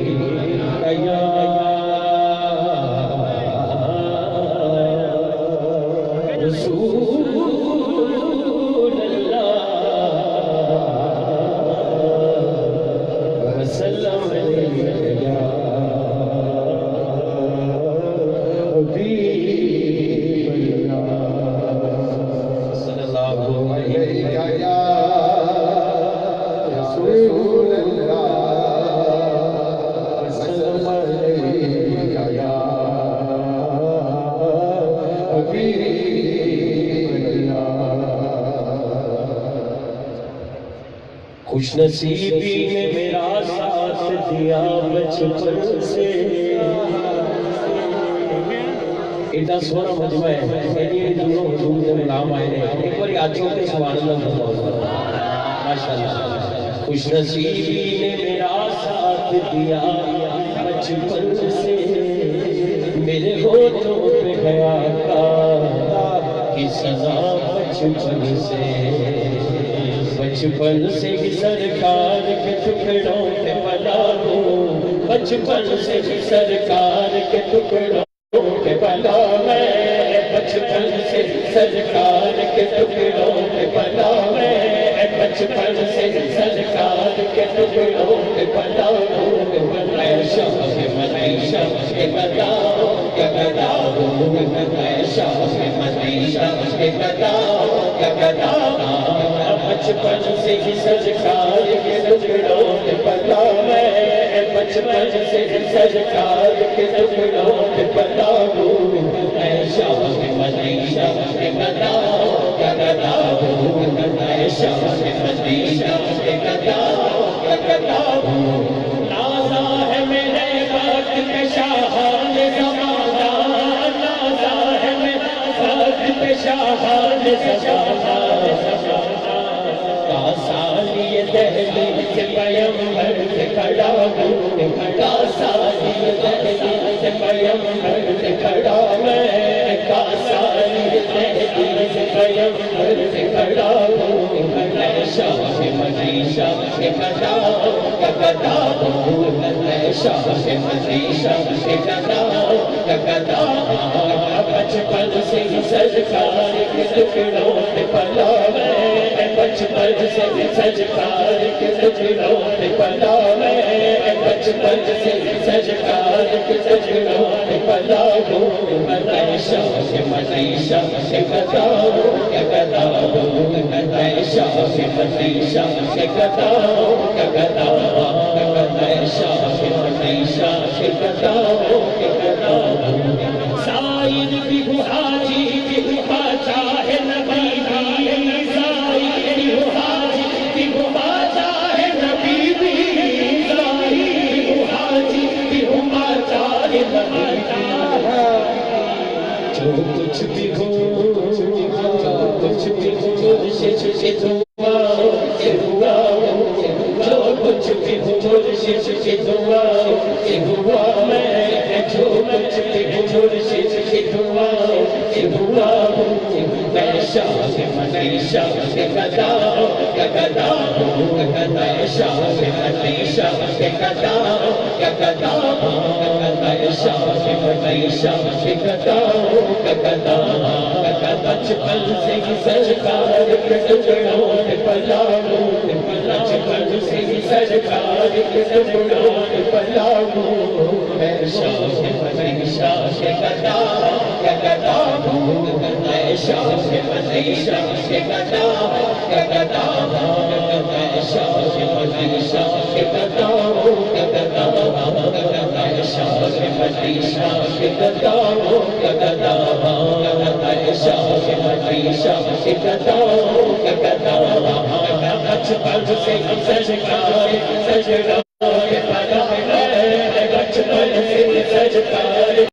خوش نصیبی نے میرا ساتھ دیا بچپن سے ایڈا سونا مجمع ہے یہ دونوں حضور کے غلام آئے ہیں ایک بار آجوں کے سبحان اللہ ماشاءاللہ خوش نصیبی نے میرا ساتھ دیا بچپن سے میرے ہونٹوں پہ گیا کی سزا بچپن سے بچپن سے سرکار کے ٹکڑوں پہ پلا ہوں بچپن سے سرکار کے ٹکڑوں کے بلا میں، بچپن سے سرکار کے ٹکڑوں کے بلا میں، بچپن سے سرکار کے ٹکڑوں کے بلا میں، شاہ مدینہ کے بتاؤ کیا بتاؤ، شاہ مدینہ کے بتاؤ کیا بتاؤ، بچپن سے سرکار کے ٹکڑوں کے بلا میں، بچپن سے سرکار کے ٹکڑوں کے بلا میں، شاہ مدینہ کے بتاؤ کیا بتاؤ، شاہ مدینہ کے بتاؤ کیا بتاؤ، نازا ہے میرے وقت پہ شاہان زمانہ، نازا ہے میرے وقت پہ شاہان زمانہ، سالی دہلی سے پیمبر سے کھڑا ہوں، کا سالی دہلی سے پیمبر سے کھڑا میں، کا سالی دہلی سے پیمبر سے کھڑا ہوں، میں شاہ مدینہ سے بتاؤ کیا بتاؤ، میں شاہ مدینہ سے بتاؤ کیا بتاؤ، بچپن سے سرکار کے ٹکڑوں کے پلا میں، بچپن سے سرکار کے ٹکڑوں کے پلا میں، بچپن سے سرکار کے ٹکڑوں کے پلا ہوں، میں شاہ مدینہ سے بتاؤ کیا بتاؤ، میں شاہ مدینہ سے بتاؤ کیا بتاؤ، میں شاہ مدینہ سے بتاؤ کیا بتاؤ، سائر بھی حاجی بھی چاہے نبی بھی، سائر بھی حاجی بھی چاہے نبی بھی، سائر بھی حاجی بھی چاہے نبی بھی، جو کچھ بھی ہو جو کچھ بھی ہو سے دعا سے ہوا، جو کچھ بھی ہو مرشد کی دعا سے ہوا، میں جو کچھ بھی ہو مرشد کی دعا سے ہوا، میں شاہ مدینہ سے بتاؤ کیا بتاؤ، میں شاہ مدینہ سے بتاؤ کیا بتاؤ، میں شاہ مدینہ سے بتاؤ کیا بتاؤ، بچپن سے سرکار کے ٹکڑوں کے پلا ہوں، بچپن سے سرکار کے ٹکڑوں کے پلا ہوں، میں شاہ مدینہ سے بتاؤ کیا بتاؤ، میں شاہ مدینہ سے بتاؤ کیا بتاؤ، میں شاہ مدینہ سے بتاؤ کیا بتاؤ، میں شاہ مدینہ سے بتاؤ کیا بتاؤ، میں شاہ مدینہ سے بتاؤ کیا بتاؤ، بچپن سے سرکار